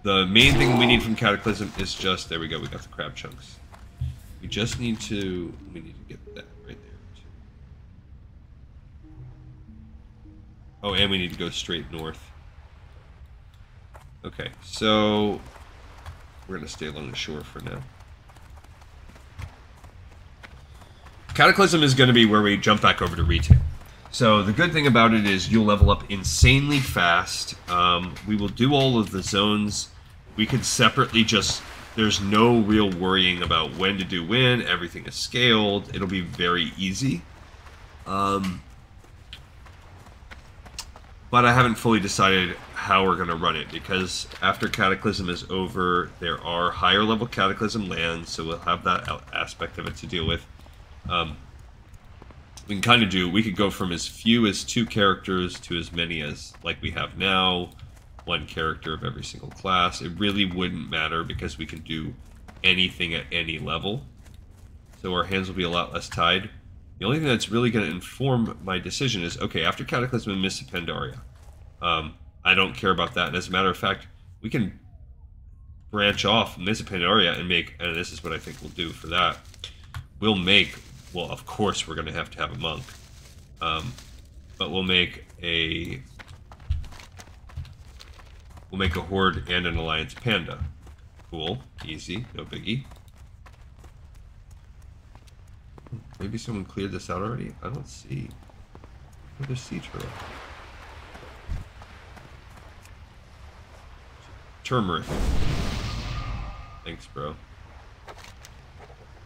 The main thing we need from Cataclysm is just, there we go, we got the crab chunks. We just need to, get that right there. Oh, and we need to go straight north. Okay, so we're going to stay along the shore for now. Cataclysm is going to be where we jump back over to retail. So the good thing about it is you'll level up insanely fast. We will do all of the zones. We could separately just... There's no real worrying about when to do when. Everything is scaled. It'll be very easy. But I haven't fully decided how we're going to run it, because after Cataclysm is over, there are higher level Cataclysm lands, so we'll have that aspect of it to deal with. We can kind of do, we could go from as few as 2 characters to as many as, like we have now, 1 character of every single class. It really wouldn't matter because we can do anything at any level. So our hands will be a lot less tied. The only thing that's really going to inform my decision is, okay, after Cataclysm and Mists of Pandaria, I don't care about that. And as a matter of fact, we can branch off Mists of Pandaria and make, and this is what I think we'll do for that. We'll make, well, of course we're going to have a monk. But we'll make a horde and an alliance panda. Cool, easy, no biggie. Maybe someone cleared this out already? I don't see. Where's the sea turtle? Turmeric. Thanks, bro.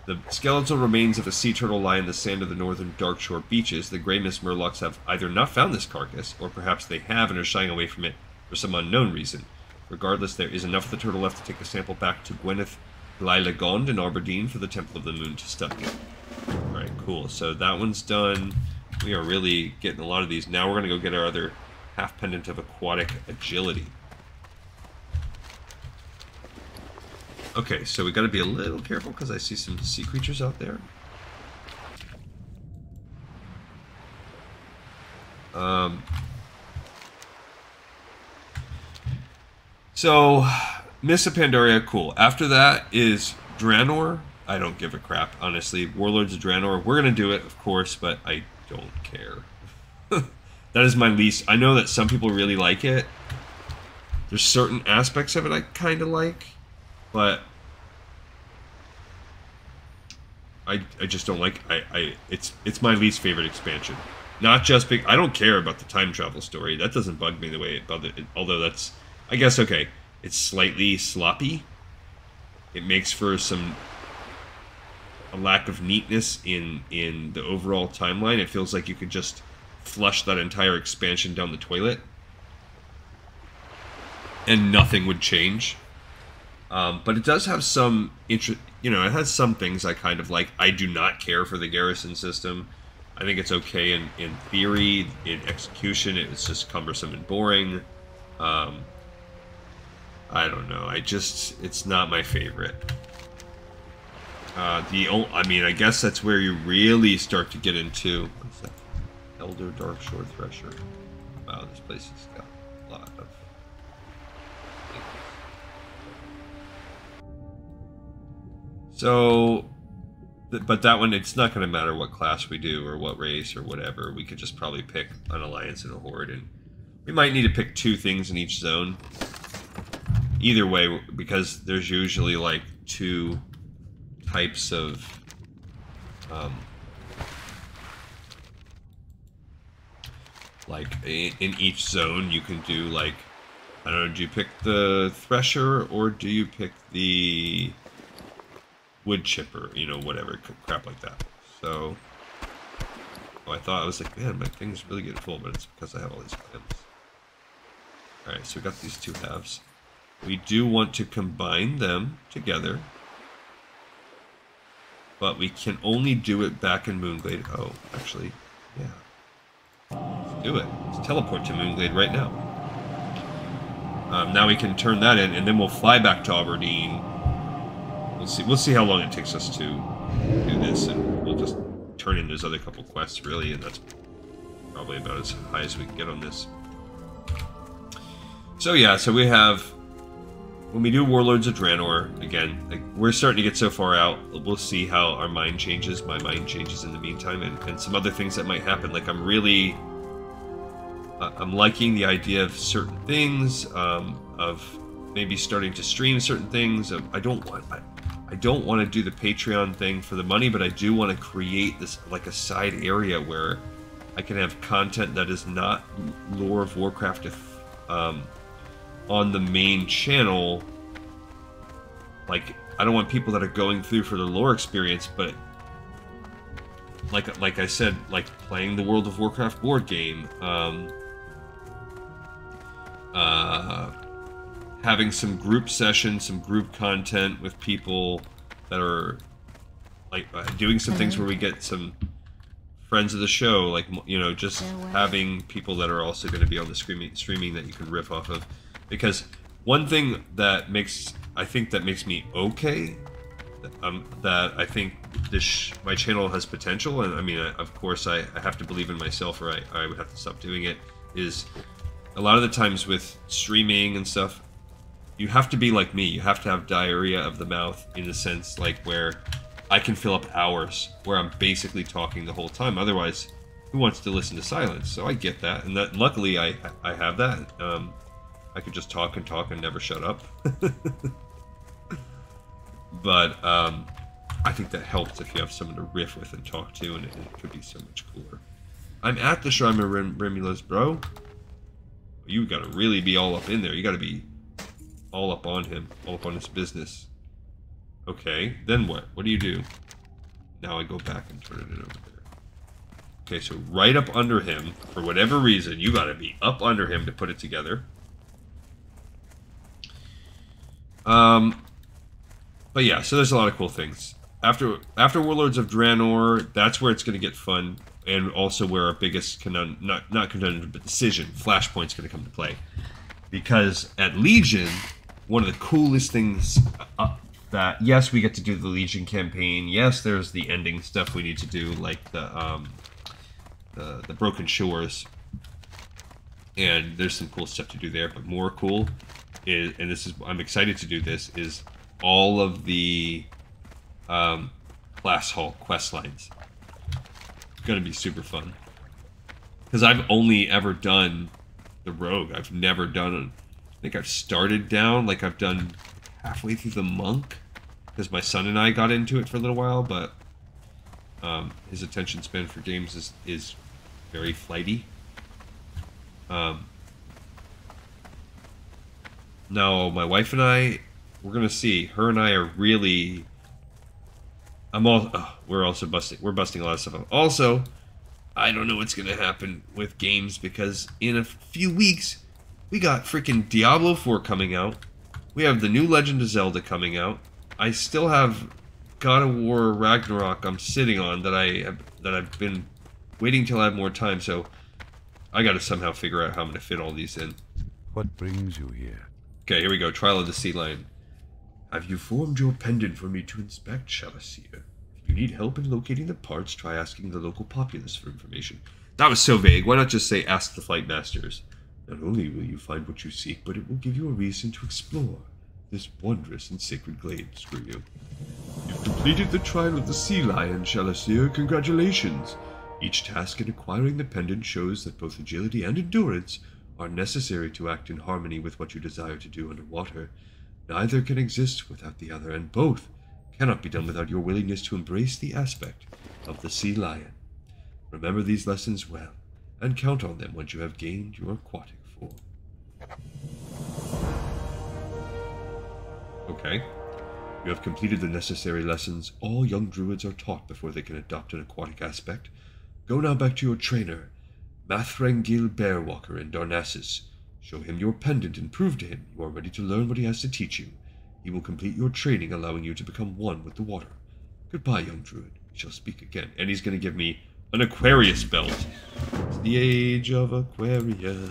The skeletal remains of a sea turtle lie in the sand of the northern Darkshore beaches. The Grey Mist Murlocs have either not found this carcass, or perhaps they have and are shying away from it for some unknown reason. Regardless, there is enough of the turtle left to take the sample back to Gwyneth Lailegond in Aberdeen for the Temple of the Moon to study. Alright, cool. So that one's done. We are really getting a lot of these. Now we're going to go get our other half pendant of aquatic agility. Okay, so we got to be a little careful because I see some sea creatures out there. So, Mists of Pandaria, cool. After that is Draenor. I don't give a crap, honestly. Warlords of Draenor, we're going to do it, of course, but I don't care. That is my least. I know that some people really like it. There's certain aspects of it I kind of like, but I just don't like. It's my least favorite expansion. Not just big. I don't care about the time travel story. That doesn't bug me the way it bothered. Although that's, I guess, okay. It's slightly sloppy. It makes for a lack of neatness in the overall timeline. It feels like you could just flush that entire expansion down the toilet, and nothing would change. But it does have some interest. You know, it has some things I kind of like. I do not care for the garrison system. I think it's okay in theory. In execution, it's just cumbersome and boring. I don't know. It's not my favorite. I mean, I guess that's where you really start to get into. What's that? Elder Darkshore Thresher. Wow, this place has got a lot of. So, but that one, it's not going to matter what class we do or what race or whatever. We could just probably pick an alliance and a horde, and we might need to pick 2 things in each zone. Either way, because there's usually like 2 types of like in each zone you can do, like, I don't know, do you pick the thresher or do you pick the wood chipper, you know, whatever crap like that. So I thought, I was like, man, my thing's really getting full, but it's because I have all these plans. Alright, so we got these 2 halves. We do want to combine them together, but we can only do it back in Moonglade. Oh, actually, yeah. Let's do it. Let's teleport to Moonglade right now. Now we can turn that in, and then we'll fly back to Aberdeen. We'll see how long it takes us to do this, and we'll just turn in those other couple quests, really, and that's probably about as high as we can get on this. So yeah, so we have, when we do Warlords of Draenor, again, like, we're starting to get so far out, we'll see how our mind changes, my mind changes in the meantime, and some other things that might happen. Like, I'm liking the idea of certain things, of maybe starting to stream certain things. I don't want to do the Patreon thing for the money, but I do want to create this, like, a side area where I can have content that is not Lore of Warcraft on the main channel. Like, I don't want people that are going through for the lore experience, but like I said, like playing the World of Warcraft board game, having some group sessions, some group content with people that are like doing some things where we get some friends of the show, like, you know, just having people that are also going to be on the streaming that you can riff off of. Because one thing that makes me okay, that I think my channel has potential, and I mean, of course, I have to believe in myself, or I would have to stop doing it, is a lot of the times with streaming and stuff, you have to be like me. You have to have diarrhea of the mouth, in the sense, like, where I can fill up hours where I'm basically talking the whole time. Otherwise, who wants to listen to silence? So I get that, and that luckily I have that. I could just talk and talk and never shut up. But I think that helps if you have someone to riff with and talk to, and it could be so much cooler. I'm at the Shrine of Remulus, bro. You gotta really be all up in there. You gotta be all up on him, all up on his business. Okay, then what? What do you do? Now I go back and turn it over there. Okay, so right up under him, for whatever reason, you gotta be up under him to put it together. But yeah, so there's a lot of cool things. After Warlords of Draenor, that's where it's going to get fun, and also where our biggest not conundrum, but decision, flashpoint's going to come to play. Because at Legion, one of the coolest things that, yes, we get to do the Legion campaign. Yes, there's the ending stuff we need to do, like the Broken Shores, and there's some cool stuff to do there. But more cool is, and this is, I'm excited to do this, is all of the class hall quest lines. It's going to be super fun. Because I've only ever done the rogue. I've never done... I think I've started down, like I've done halfway through the monk. Because my son and I got into it for a little while, but his attention span for games is very flighty. No, my wife and I, we're gonna see. Her and I are really... we're busting a lot of stuff up. Also, I don't know what's gonna happen with games because in a few weeks, we got freaking Diablo 4 coming out. We have the new Legend of Zelda coming out. I still have God of War Ragnarok I'm sitting on that I've been waiting till I have more time, so I gotta somehow figure out how I'm gonna fit all these in. What brings you here? Okay, here we go. Trial of the Sea Lion. Have you formed your pendant for me to inspect, Shalasier? If you need help in locating the parts, try asking the local populace for information. That was so vague. Why not just say, ask the Flight Masters? Not only will you find what you seek, but it will give you a reason to explore this wondrous and sacred glade. Screw you. You've completed the trial of the Sea Lion, Shalasier. Congratulations. Each task in acquiring the pendant shows that both agility and endurance are necessary to act in harmony with what you desire to do underwater. Neither can exist without the other, and both cannot be done without your willingness to embrace the aspect of the Sea Lion. Remember these lessons well, and count on them once you have gained your aquatic form. Okay. You have completed the necessary lessons all young druids are taught before they can adopt an aquatic aspect. Go now back to your trainer, Mathrangil Bearwalker in Darnassus. Show him your pendant and prove to him you are ready to learn what he has to teach you. He will complete your training, allowing you to become one with the water. Goodbye, young druid. We shall speak again. And he's going to give me an Aquarius belt. It's the age of Aquarius.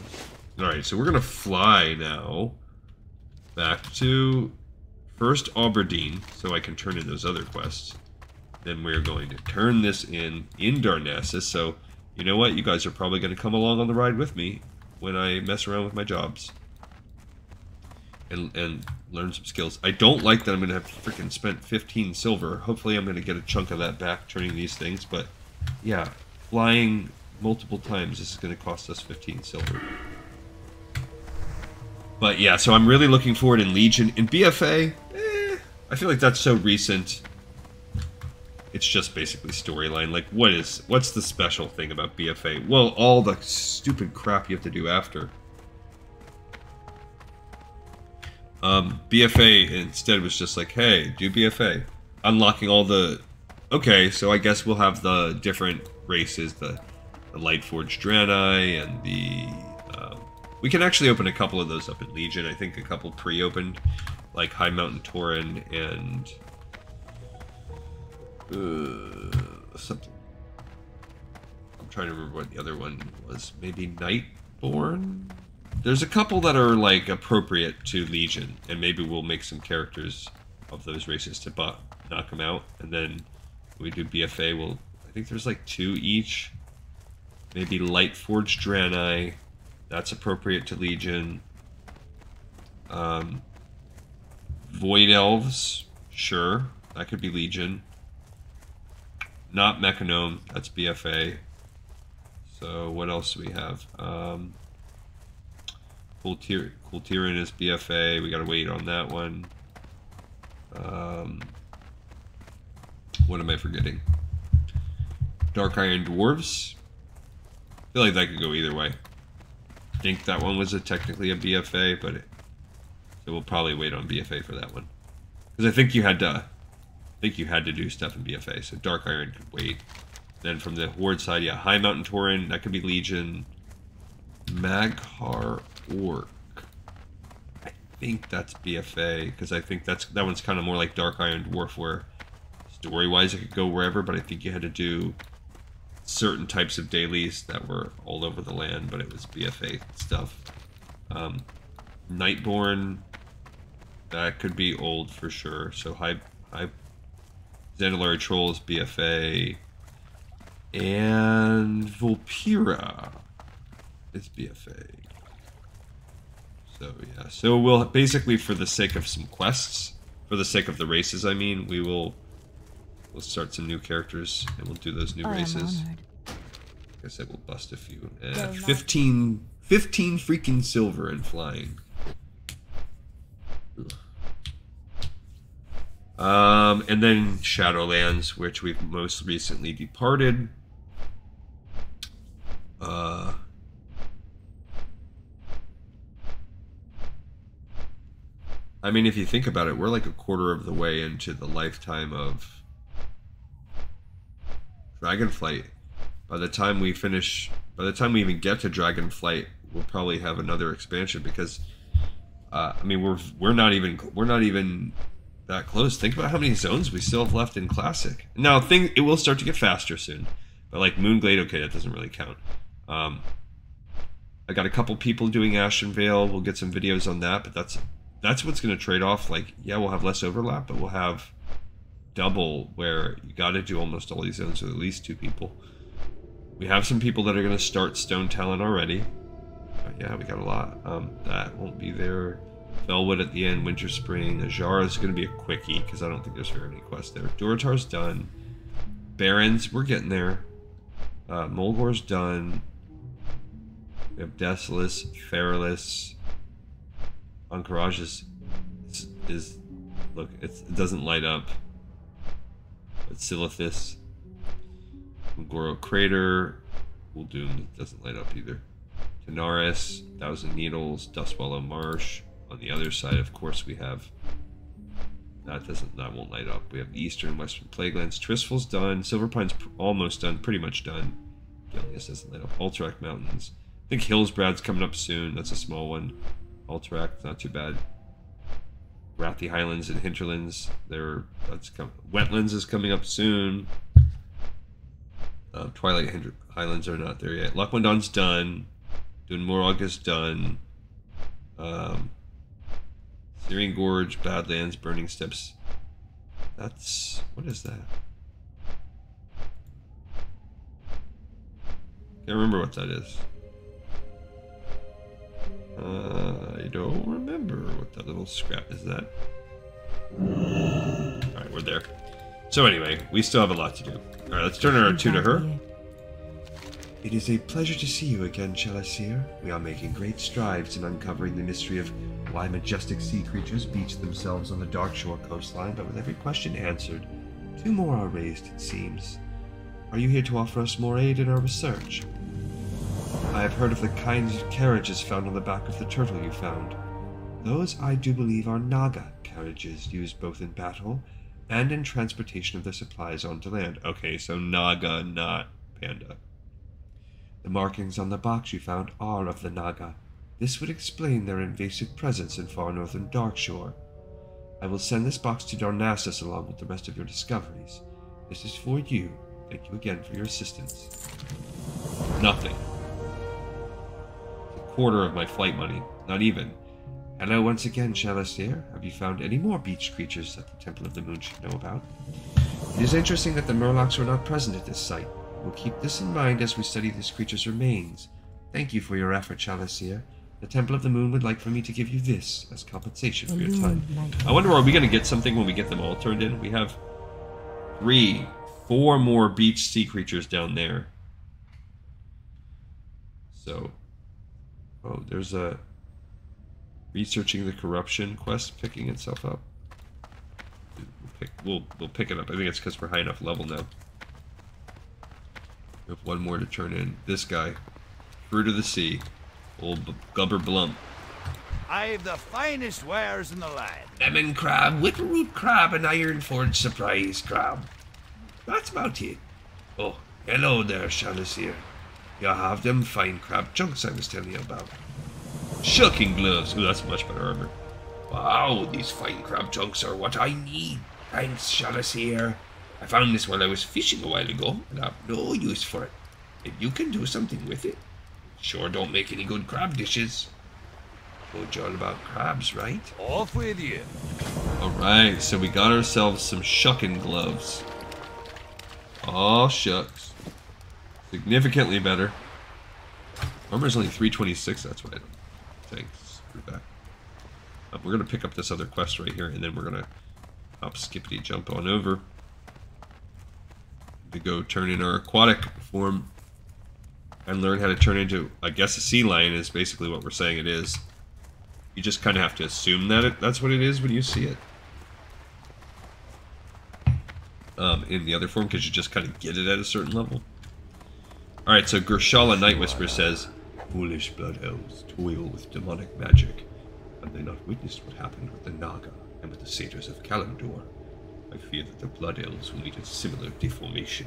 Alright, so we're going to fly now back to first Aberdeen, so I can turn in those other quests. Then we're going to turn this in Darnassus, so you know what? You guys are probably going to come along on the ride with me when I mess around with my jobs. And learn some skills. I don't like that I'm going to have freaking spent 15 silver. Hopefully I'm going to get a chunk of that back turning these things, but yeah, flying multiple times, this is going to cost us 15 silver. But yeah, so I'm really looking forward in Legion. In BFA, I feel like that's so recent. It's just basically storyline. Like, what's the special thing about BFA? Well, all the stupid crap you have to do after. BFA instead was just like, hey, do BFA. Unlocking all the... Okay, so I guess we'll have the different races, the Lightforged Draenei, and the... we can actually open a couple of those up in Legion. I think a couple pre-opened, like High Mountain Tauren and... something. I'm trying to remember what the other one was. Maybe Nightborn? There's a couple that are like appropriate to Legion, and maybe we'll make some characters of those races to knock them out, and then when we do BFA, I think there's like 2 each. Maybe Lightforged Draenei, that's appropriate to Legion. Void Elves, sure, that could be Legion. Not Mechanome, that's BFA. So what else do we have? Kultiran is BFA. We gotta wait on that one. What am I forgetting? Dark Iron Dwarves. I feel like that could go either way. I think that one was technically a BFA, but so we'll probably wait on BFA for that one. Because I think you had to do stuff in BFA, so Dark Iron could wait. Then from the Horde side, yeah, High Mountain Tauren, that could be Legion. Maghar Orc. I think that's BFA, because I think that one's kind of more like Dark Iron Dwarf, where story-wise it could go wherever, but I think you had to do certain types of dailies that were all over the land, but it was BFA stuff. Nightborn, that could be old for sure, so High Zandalari Troll is BFA, and Vulpera is BFA. So yeah, so we'll basically, for the sake of some quests, for the sake of the races, I mean, we'll start some new characters and we'll do those new races. like I said, we'll bust a few. 15 freaking silver and flying. Ugh. And then Shadowlands, which we've most recently departed. I mean, if you think about it, we're like a quarter of the way into the lifetime of Dragonflight. By the time we even get to Dragonflight, we'll probably have another expansion because, I mean, we're not even that close. Think about how many zones we still have left in Classic. Now, it will start to get faster soon, but like Moonglade, okay, that doesn't really count. I got a couple people doing Ashen Vale. We'll get some videos on that, but that's what's going to trade off. Like, yeah, we'll have less overlap, but we'll have double where you got to do almost all these zones with at least 2 people. We have some people that are going to start Stone Talon already. Yeah, we got a lot. That won't be there. Felwood at the end, Winter Spring. Ajara is going to be a quickie because I don't think there's very many quests there. Duratar's done. Barrens, we're getting there. Mulgor's done. We have Desolus, Feralus. Anchorage is look, it doesn't light up. It's Silithus. Goro Crater. Uldoom doesn't light up either. Tanaris, Thousand Needles, Dustwallow Marsh. On the other side, of course, we have that won't light up. We have the Eastern and Western Plaguelands. Tristful's done. Silverpine's almost done, pretty much done. Gilneas doesn't light up. Alterac Mountains. I think Hillsbrad's coming up soon. That's a small one. Alterac, not too bad. Wrathy Highlands and Hinterlands, Wetlands is coming up soon. Twilight Highlands are not there yet. Luckmondon's done. Dunmorog is done. Syrian Gorge, Badlands, Burning Steps. What is that? Can't remember what that is. I don't remember what that little scrap is. That. Alright, we're there. So anyway, we still have a lot to do. Alright, let's turn our 2 to her. It is a pleasure to see you again, Chaliceer. We are making great strides in uncovering the mystery of why majestic sea creatures beach themselves on the Darkshore coastline, but with every question answered, 2 more are raised, it seems. Are you here to offer us more aid in our research? I have heard of the kind of carriages found on the back of the turtle you found. Those, I do believe, are Naga carriages used both in battle and in transportation of their supplies onto land. Okay, so Naga, not Panda. The markings on the box you found are of the Naga. This would explain their invasive presence in far northern Darkshore. I will send this box to Darnassus along with the rest of your discoveries. This is for you. Thank you again for your assistance. Nothing. Quarter of my flight money. Not even. Hello once again, Chaliceer. Have you found any more beach creatures that the Temple of the Moon should know about? It is interesting that the Murlocs were not present at this site. We'll keep this in mind as we study this creature's remains. Thank you for your effort, Chaliceer. The Temple of the Moon would like for me to give you this as compensation for your time. I wonder, are we going to get something when we get them all turned in? We have 4 more beach sea creatures down there. So... oh, there's a researching the corruption quest picking itself up. We'll pick it up. I think it's because we're high enough level now. We have 1 more to turn in. This guy, Fruit of the Sea, old Gubber Blump. I've the finest wares in the land. Lemon crab, whittled crab, and ironforge surprise crab. That's about it. Oh, hello there, Chaliceer. You have them fine crab chunks I was telling you about. Shucking gloves. Ooh, that's much better armor. Wow, these fine crab chunks are what I need. Thanks, Chaliceer. I found this while I was fishing a while ago, and I have no use for it. If you can do something with it, sure don't make any good crab dishes. Told you all about crabs, right? Off with you. Alright, so we got ourselves some shucking gloves. Oh, shucks. Significantly better. Armor's only 326, that's right. Thanks. We're back. We're going to pick up this other quest right here, and then we're going to hop, skippity, jump on over to go turn in our aquatic form. and learn how to turn into, I guess, a sea lion is basically what we're saying it is. You just kind of have to assume that that's what it is when you see it. In the other form, because you just kind of get it at a certain level. Alright, so Gershala Night Whisper says, "Foolish blood elves toil with demonic magic. Have they not witnessed what happened with the Naga and with the satyrs of Kalimdor? I fear that the blood elves will meet a similar deformation.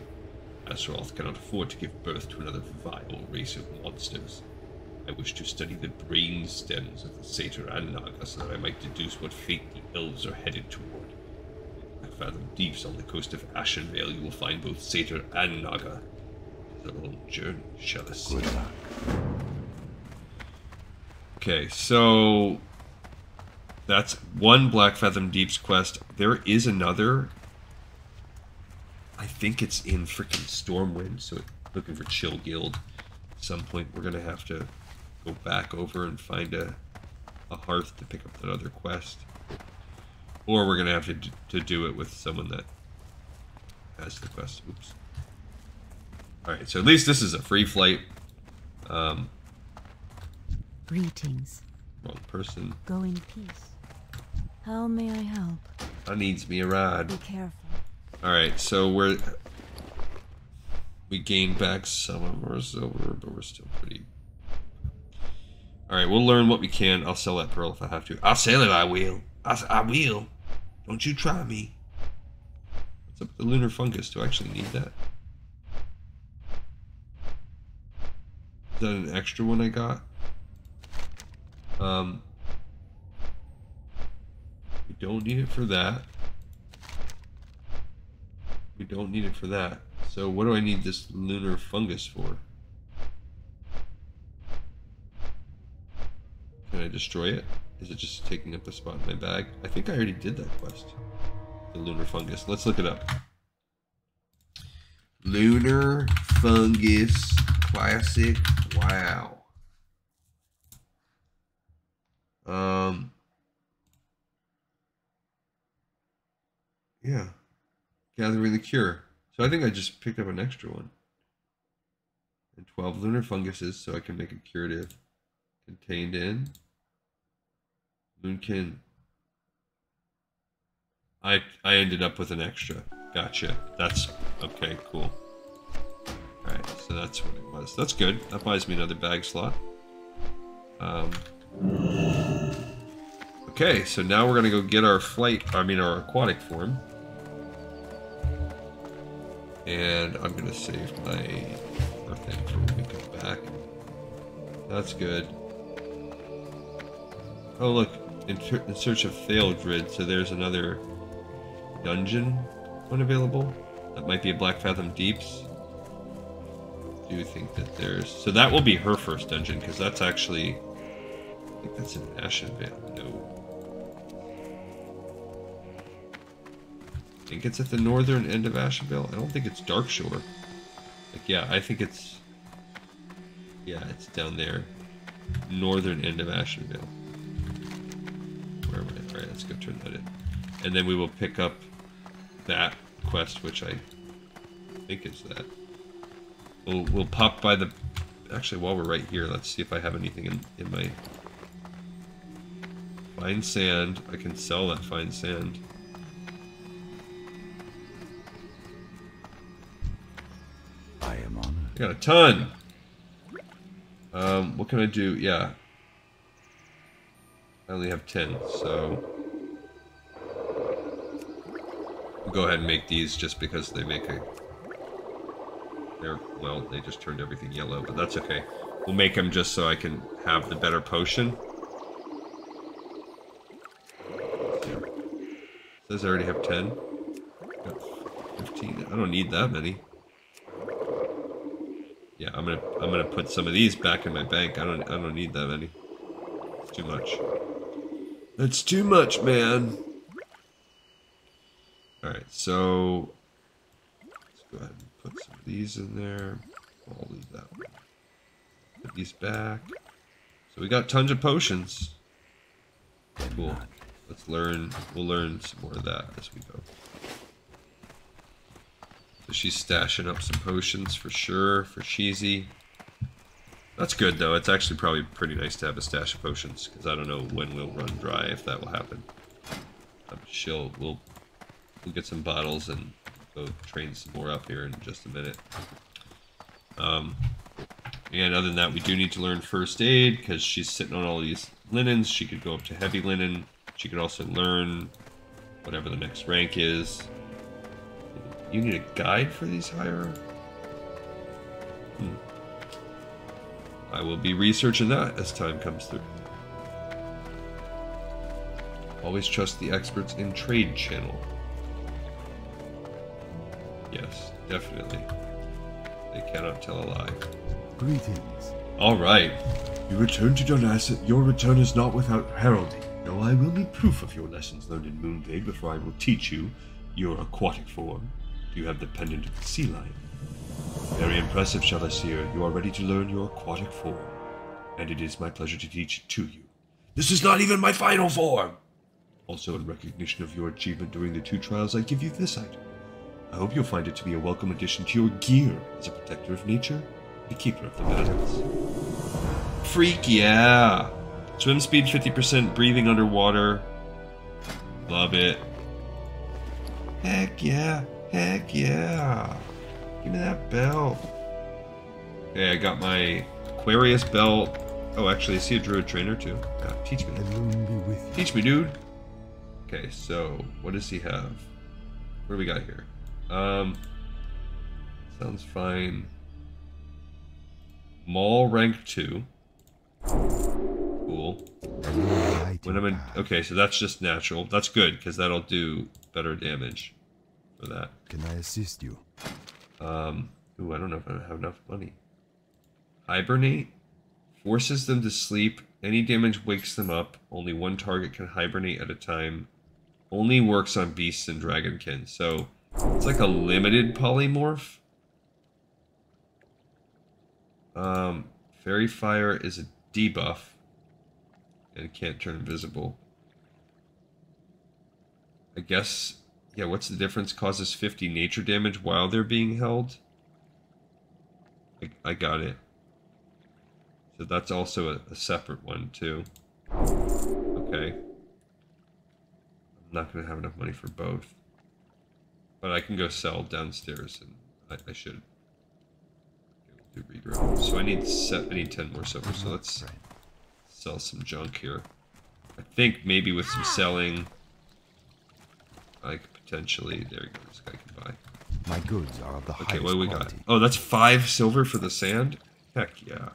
Azeroth cannot afford to give birth to another vile race of monsters. I wish to study the brain stems of the satyr and Naga so that I might deduce what fate the elves are headed toward. At Fathom Deeps on the coast of Ashenvale, you will find both satyr and Naga. It is a long journey, shall I see." Good luck. Okay, so that's one Black Fathom Deeps quest. There is another. I think it's in freaking Stormwind, so looking for Chill Guild. At some point, we're gonna have to go back over and find a hearth to pick up that other quest, or we're gonna have to do it with someone that has the quest. Oops. All right, so at least this is a free flight. Greetings. Wrong person. Go in peace. How may I help? I needs me a ride. Be careful. Alright, so we gained back some of our silver, but we're still pretty... Alright, we'll learn what we can. I'll sell that pearl if I have to. I'll sell it, I will. I will. Don't you try me. What's up with the lunar fungus? Do I actually need that? Is that an extra one I got? We don't need it for that. We don't need it for that. So what do I need this lunar fungus for? Can I destroy it? Is it just taking up the spot in my bag? I think I already did that quest. The lunar fungus. Let's look it up. Lunar fungus classic. Wow. Yeah. Gathering the cure. So I think I just picked up an extra one. And 12 lunar funguses, so I can make a curative. Contained in Moonkin. I ended up with an extra. Gotcha. That's okay, cool. Alright, so that's what it was. That's good. That buys me another bag slot. Okay, so now we're gonna go get our our aquatic form. And I'm gonna save my thing for when we come back. That's good. Oh look, in search of Theodred, so there's another dungeon one available. That might be a Black Fathom Deeps. I do think that there's... So that will be her first dungeon, because that's actually... I think that's in Ashenvale. No. I think it's at the northern end of Ashenvale. I don't think it's Darkshore. Like, yeah, I think it's... Yeah, it's down there. Northern end of Ashenvale. Where am I? Alright, let's go turn that in. And then we will pick up that quest, which I think is that. We'll pop by the... Actually, while we're right here, let's see if I have anything in my... Fine sand. I can sell that fine sand. I am honored. I got a ton! What can I do? Yeah. I only have 10, so... We'll go ahead and make these just because they make a... Well, they just turned everything yellow, but that's okay. We'll make them just so I can have the better potion. It says I already have 10. Got 15. I don't need that many. Yeah, I'm gonna put some of these back in my bank. I don't need that many. It's too much. That's too much, man. Alright, so let's go ahead and put some of these in there. I'll leave that one. Put these back. So we got tons of potions. Cool. Let's learn. We'll learn some more of that as we go. So she's stashing up some potions for sure, for Cheesy. That's good, though. It's actually probably pretty nice to have a stash of potions, because I don't know when we'll run dry, if that will happen. We'll get some bottles and go train some more up here in just a minute. And other than that, we do need to learn first aid, because she's sitting on all these linens. She could go up to heavy linen. She could also learn whatever the next rank is. You need a guide for these higher? I will be researching that as time comes through. Always trust the experts in trade channel. Yes, definitely. They cannot tell a lie. Greetings. All right. You return to Donasset. Your return is not without heralding. No, I will need proof of your lessons learned in Moonveig before I will teach you your aquatic form. Do you have the pendant of the sea lion? Very impressive, Shalashir. You are ready to learn your aquatic form, and it is my pleasure to teach it to you. This is not even my final form! Also, in recognition of your achievement during the 2 trials, I give you this item. I hope you'll find it to be a welcome addition to your gear as a protector of nature, a keeper of the balance. Freak, yeah! Swim speed 50%, breathing underwater. Love it. Heck yeah, heck yeah. Give me that belt. Okay, I got my Aquarius belt. Oh, actually, I see a druid trainer too. Yeah, teach me. Alone be with you. Teach me, dude. Okay, so what does he have? What do we got here? Sounds fine. Maul rank 2. Cool. When I'm in, okay, so that's just natural. That's good because that'll do better damage for that. Can I assist you? Ooh, I don't know if I have enough money. Hibernate forces them to sleep. Any damage wakes them up. Only one target can hibernate at a time. Only works on beasts and dragonkin. So it's like a limited polymorph. Fairy Fire is a debuff and can't turn invisible. I guess, yeah, what's the difference? Causes 50 nature damage while they're being held. I got it. So that's also a separate one too. Okay. I'm not going to have enough money for both. But I can go sell downstairs and I should. Do regrow. So I need 10 more silver, so let's sell some junk here. I think maybe with some selling I could potentially, there we go, this guy can buy. My goods are of the highest Okay, what do we got? quality. Oh, that's 5 silver for the sand? Heck yeah.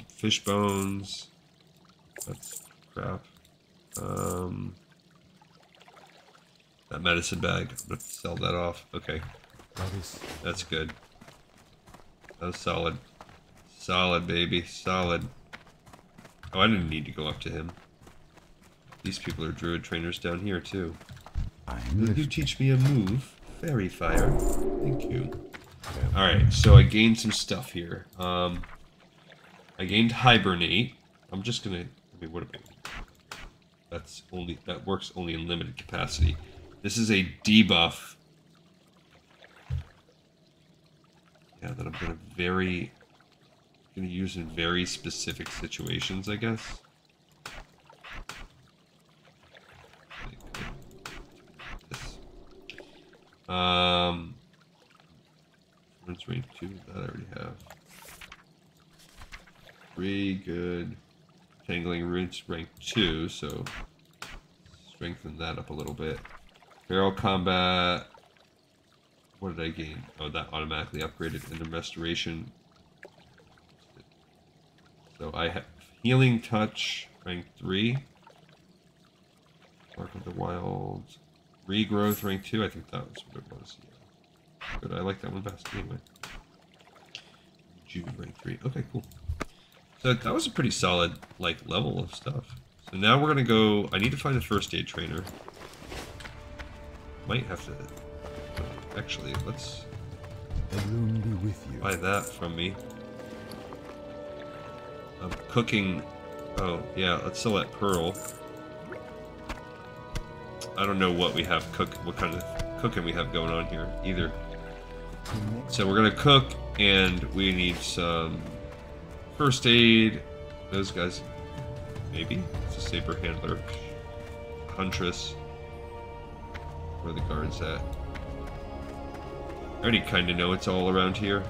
Fish bones. That's crap. That medicine bag. I'm gonna sell that off. Okay. That's good. That was solid. Solid, baby. Solid. Oh, I didn't need to go up to him. These people are druid trainers down here, too. Will you teach me a move? Fairy Fire. Thank you. Alright, so I gained some stuff here. I gained Hibernate. I'm just gonna... I mean, what am I... That works only in limited capacity. This is a debuff. Yeah, that I'm gonna use in very specific situations, I guess. What's rank 2? That I already have. 3, good. Tangling Roots rank 2, so strengthen that up a little bit. Feral Combat. What did I gain? Oh, that automatically upgraded into Restoration. So I have Healing Touch rank 3. Mark of the Wild. Regrowth rank 2. I think that was what it was. Yeah. Good. I like that one best anyway. Jude rank 3. Okay, cool. So that was a pretty solid level of stuff. So now we're gonna go. I need to find a first aid trainer. Might have to. Actually, let's buy that from me. I'm cooking. Oh yeah, let's sell that pearl. I don't know what we have what kind of cooking we have going on here either. So we're gonna cook, and we need some First aid. Those guys. Maybe. It's a saber handler. Huntress. Where are the guards at? I already kind of know it's all around here.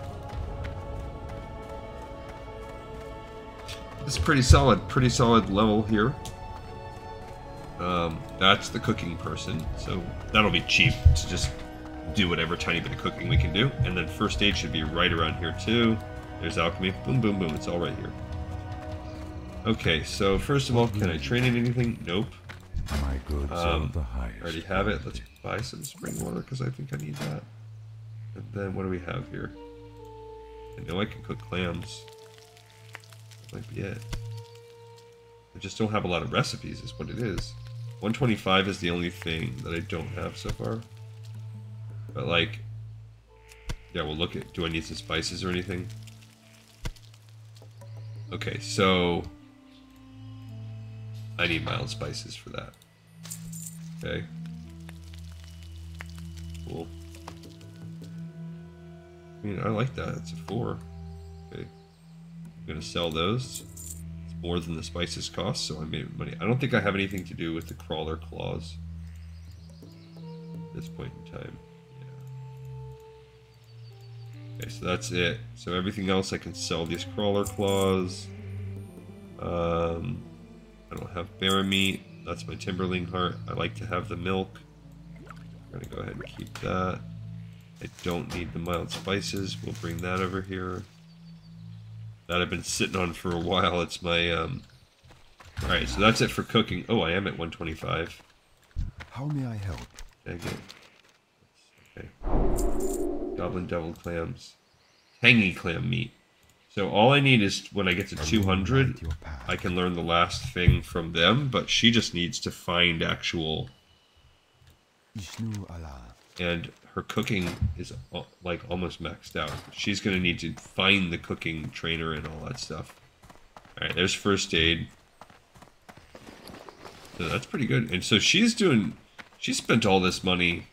It's pretty solid level here. That's the cooking person, so that'll be cheap to just do whatever tiny bit of cooking we can do. And then first aid should be right around here too. There's alchemy. Boom, boom, boom. It's all right here. Okay, so first of all, can I train in anything? Nope. My goods are of the highest. Already have it. Let's buy some spring water because I think I need that. And then what do we have here? I know I can cook clams. That might be it. I just don't have a lot of recipes is what it is. 125 is the only thing that I don't have so far. But like, yeah, we'll look at, do I need some spices or anything? Okay, so I need mild spices for that. Okay. Cool. I mean, I like that. It's a 4. Okay. I'm gonna sell those. It's more than the spices cost, so I made money. I don't think I have anything to do with the crawler claws at this point in time. Yeah. Okay, so that's it. So everything else I can sell these crawler claws. I don't have bear meat. That's my timberling heart. I like to have the milk. I'm gonna go ahead and keep that. I don't need the mild spices. We'll bring that over here. That I've been sitting on for a while. It's my, Alright, so that's it for cooking. Oh, I am at 125. How may I help? Dang it. Okay. Goblin deviled clams. Tangy clam meat. So all I need is, when I get to 200, I can learn the last thing from them, but she just needs to find actual... And her cooking is like almost maxed out. She's going to need to find the cooking trainer and all that stuff. Alright, there's first aid. So that's pretty good. And so she spent all this money.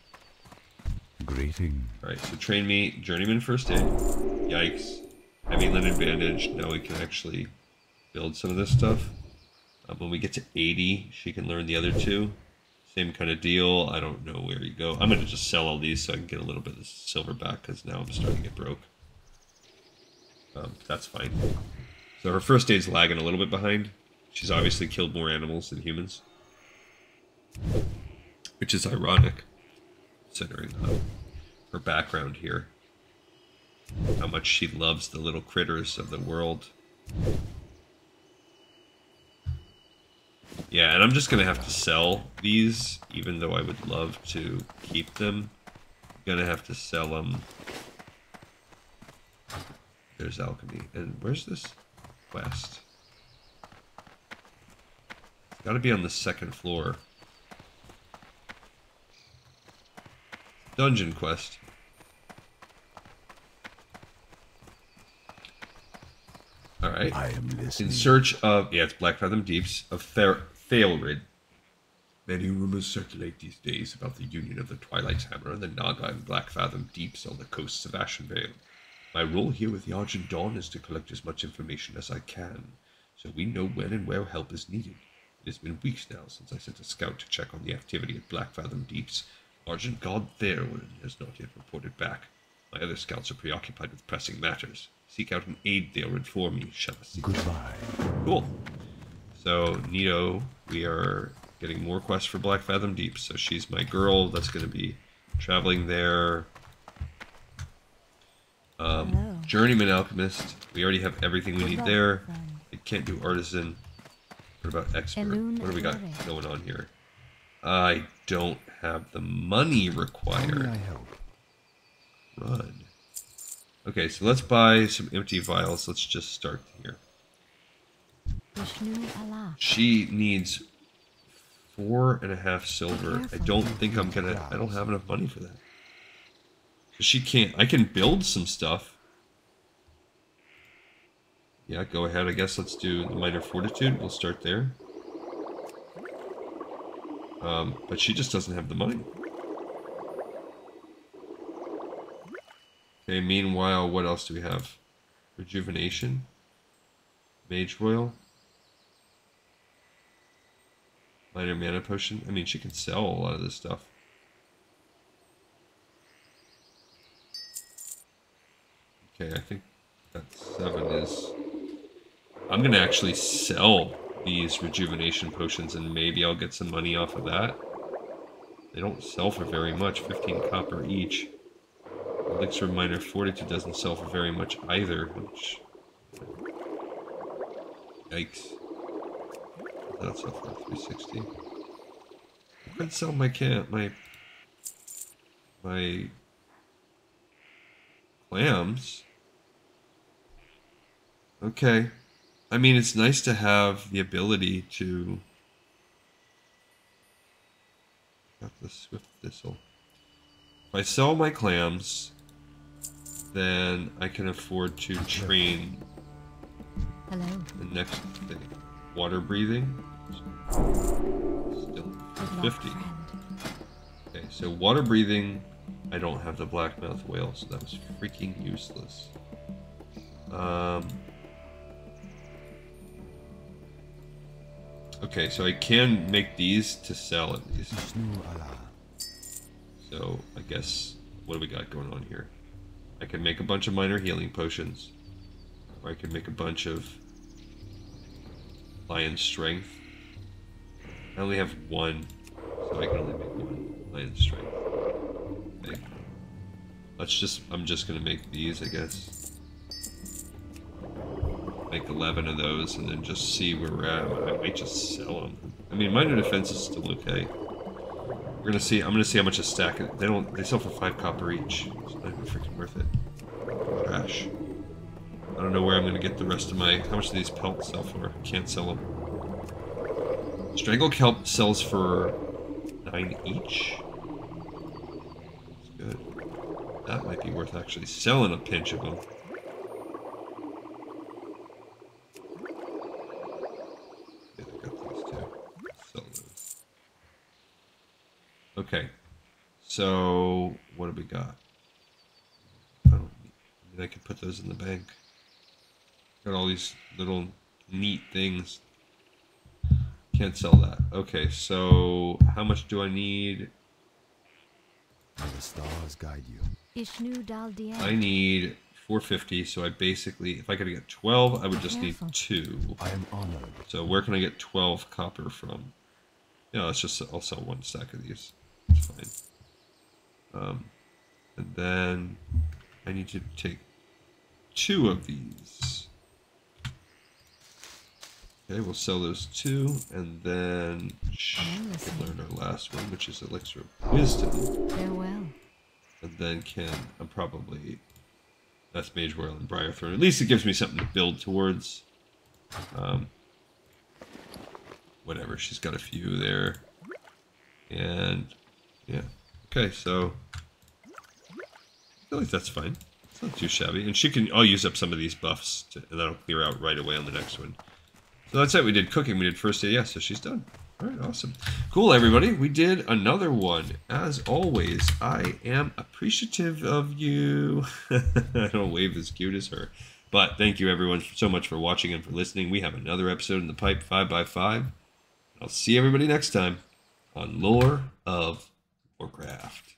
Greeting. Alright, so train me, journeyman first aid. Yikes. Heavy linen bandage. Now we can actually build some of this stuff. When we get to 80, she can learn the other 2. Same kind of deal. I don't know where you go. I'm going to just sell all these so I can get a little bit of silver back because now I'm starting to get broke. That's fine. So her first aid's lagging a little bit behind. She's obviously killed more animals than humans. Which is ironic, considering her background here. How much she loves the little critters of the world. Yeah, and I'm just going to have to sell these, even though I would love to keep them. I'm going to have to sell them. There's alchemy. And where's this quest? It's got to be on the 2nd floor. Dungeon quest. Alright. I am listening. In search of, yeah, it's Blackfathom Deeps, of Failrid. Many rumors circulate these days about the union of the Twilight's Hammer and the Naga and Blackfathom Deeps on the coasts of Ashenvale. My role here with the Argent Dawn is to collect as much information as I can, so we know when and where help is needed. It has been weeks now since I sent a scout to check on the activity at Blackfathom Deeps. Argent God Theron has not yet reported back. My other scouts are preoccupied with pressing matters. Seek out an aid Theron for me, shall I see? Goodbye. Cool. So, Nito, we are getting more quests for Blackfathom Deep. So she's my girl. That's going to be traveling there. Journeyman Alchemist. We already have everything we need there. I can't do Artisan. What about Expert? What do we got going on here? I don't have the money required. How may I help? Run. Okay, so let's buy some empty vials. Let's just start here. She needs 4.5 silver. I don't think I'm gonna... I don't have enough money for that. She can't... I can build some stuff. Yeah, go ahead. I guess let's do the Minor Fortitude. We'll start there. But she just doesn't have the money. Okay, meanwhile, what else do we have? Rejuvenation. Mage Royal. Minor Mana Potion. I mean, she can sell a lot of this stuff. Okay, I think that 7 is... I'm going to actually sell these rejuvenation potions and maybe I'll get some money off of that. They don't sell for very much, 15 copper each. Elixir Minor Fortitude doesn't sell for very much either, which... Yikes. That's sell for 360. I could sell my my clams. Okay. I mean, it's nice to have the ability to... Got the Swift Thistle. If I sell my clams, then I can afford to train Hello. the next thing. Water breathing. Still 50. Okay, so water breathing, I don't have the blackmouth whale, so that was freaking useless. Okay, so I can make these to sell at least. So I guess, what do we got going on here? I can make a bunch of minor healing potions, or I can make a bunch of lion strength. I only have one, so I can only make one lion strength. Okay. I'm just gonna make these, I guess. Make 11 of those and then just see where we're at. I might just sell them. I mean, minor defense is still okay. We're gonna see. I'm gonna see how much a stack. They sell for 5 copper each. It's not even freaking worth it. Trash. I don't know where I'm gonna get the rest of my. How much do these pelts sell for? Can't sell them. Strangle kelp sells for 9 each. That's good. That might be worth actually selling a pinch of them. Okay, so what do we got? I mean, I could put those in the bank. Got all these little neat things. Can't sell that. Okay, so how much do I need? May the stars guide you. I need 450, so I basically, if I could get 12, I would just need 2. I am honored. So where can I get 12 copper from? Yeah, let's just, I'll sell 1 stack of these. It's fine. And then I need to take 2 of these. Okay, we'll sell those 2, and then we'll learn our last one, which is Elixir of Wisdom. Farewell. And then I'm probably, that's Mage Royal and Briarthorn. At least it gives me something to build towards. Whatever, she's got a few there. And yeah, okay, so I feel like that's fine. It's not too shabby. And I'll use up some of these buffs, and that'll clear out right away on the next one. So that's it, we did cooking, we did first aid, yeah, so she's done. Alright, awesome. Cool, everybody, we did another one. As always, I am appreciative of you. I don't wave as cute as her. But thank you, everyone, so much for watching and for listening. We have another episode in the pipe, 5x5. I'll see everybody next time on Lore of Warcraft.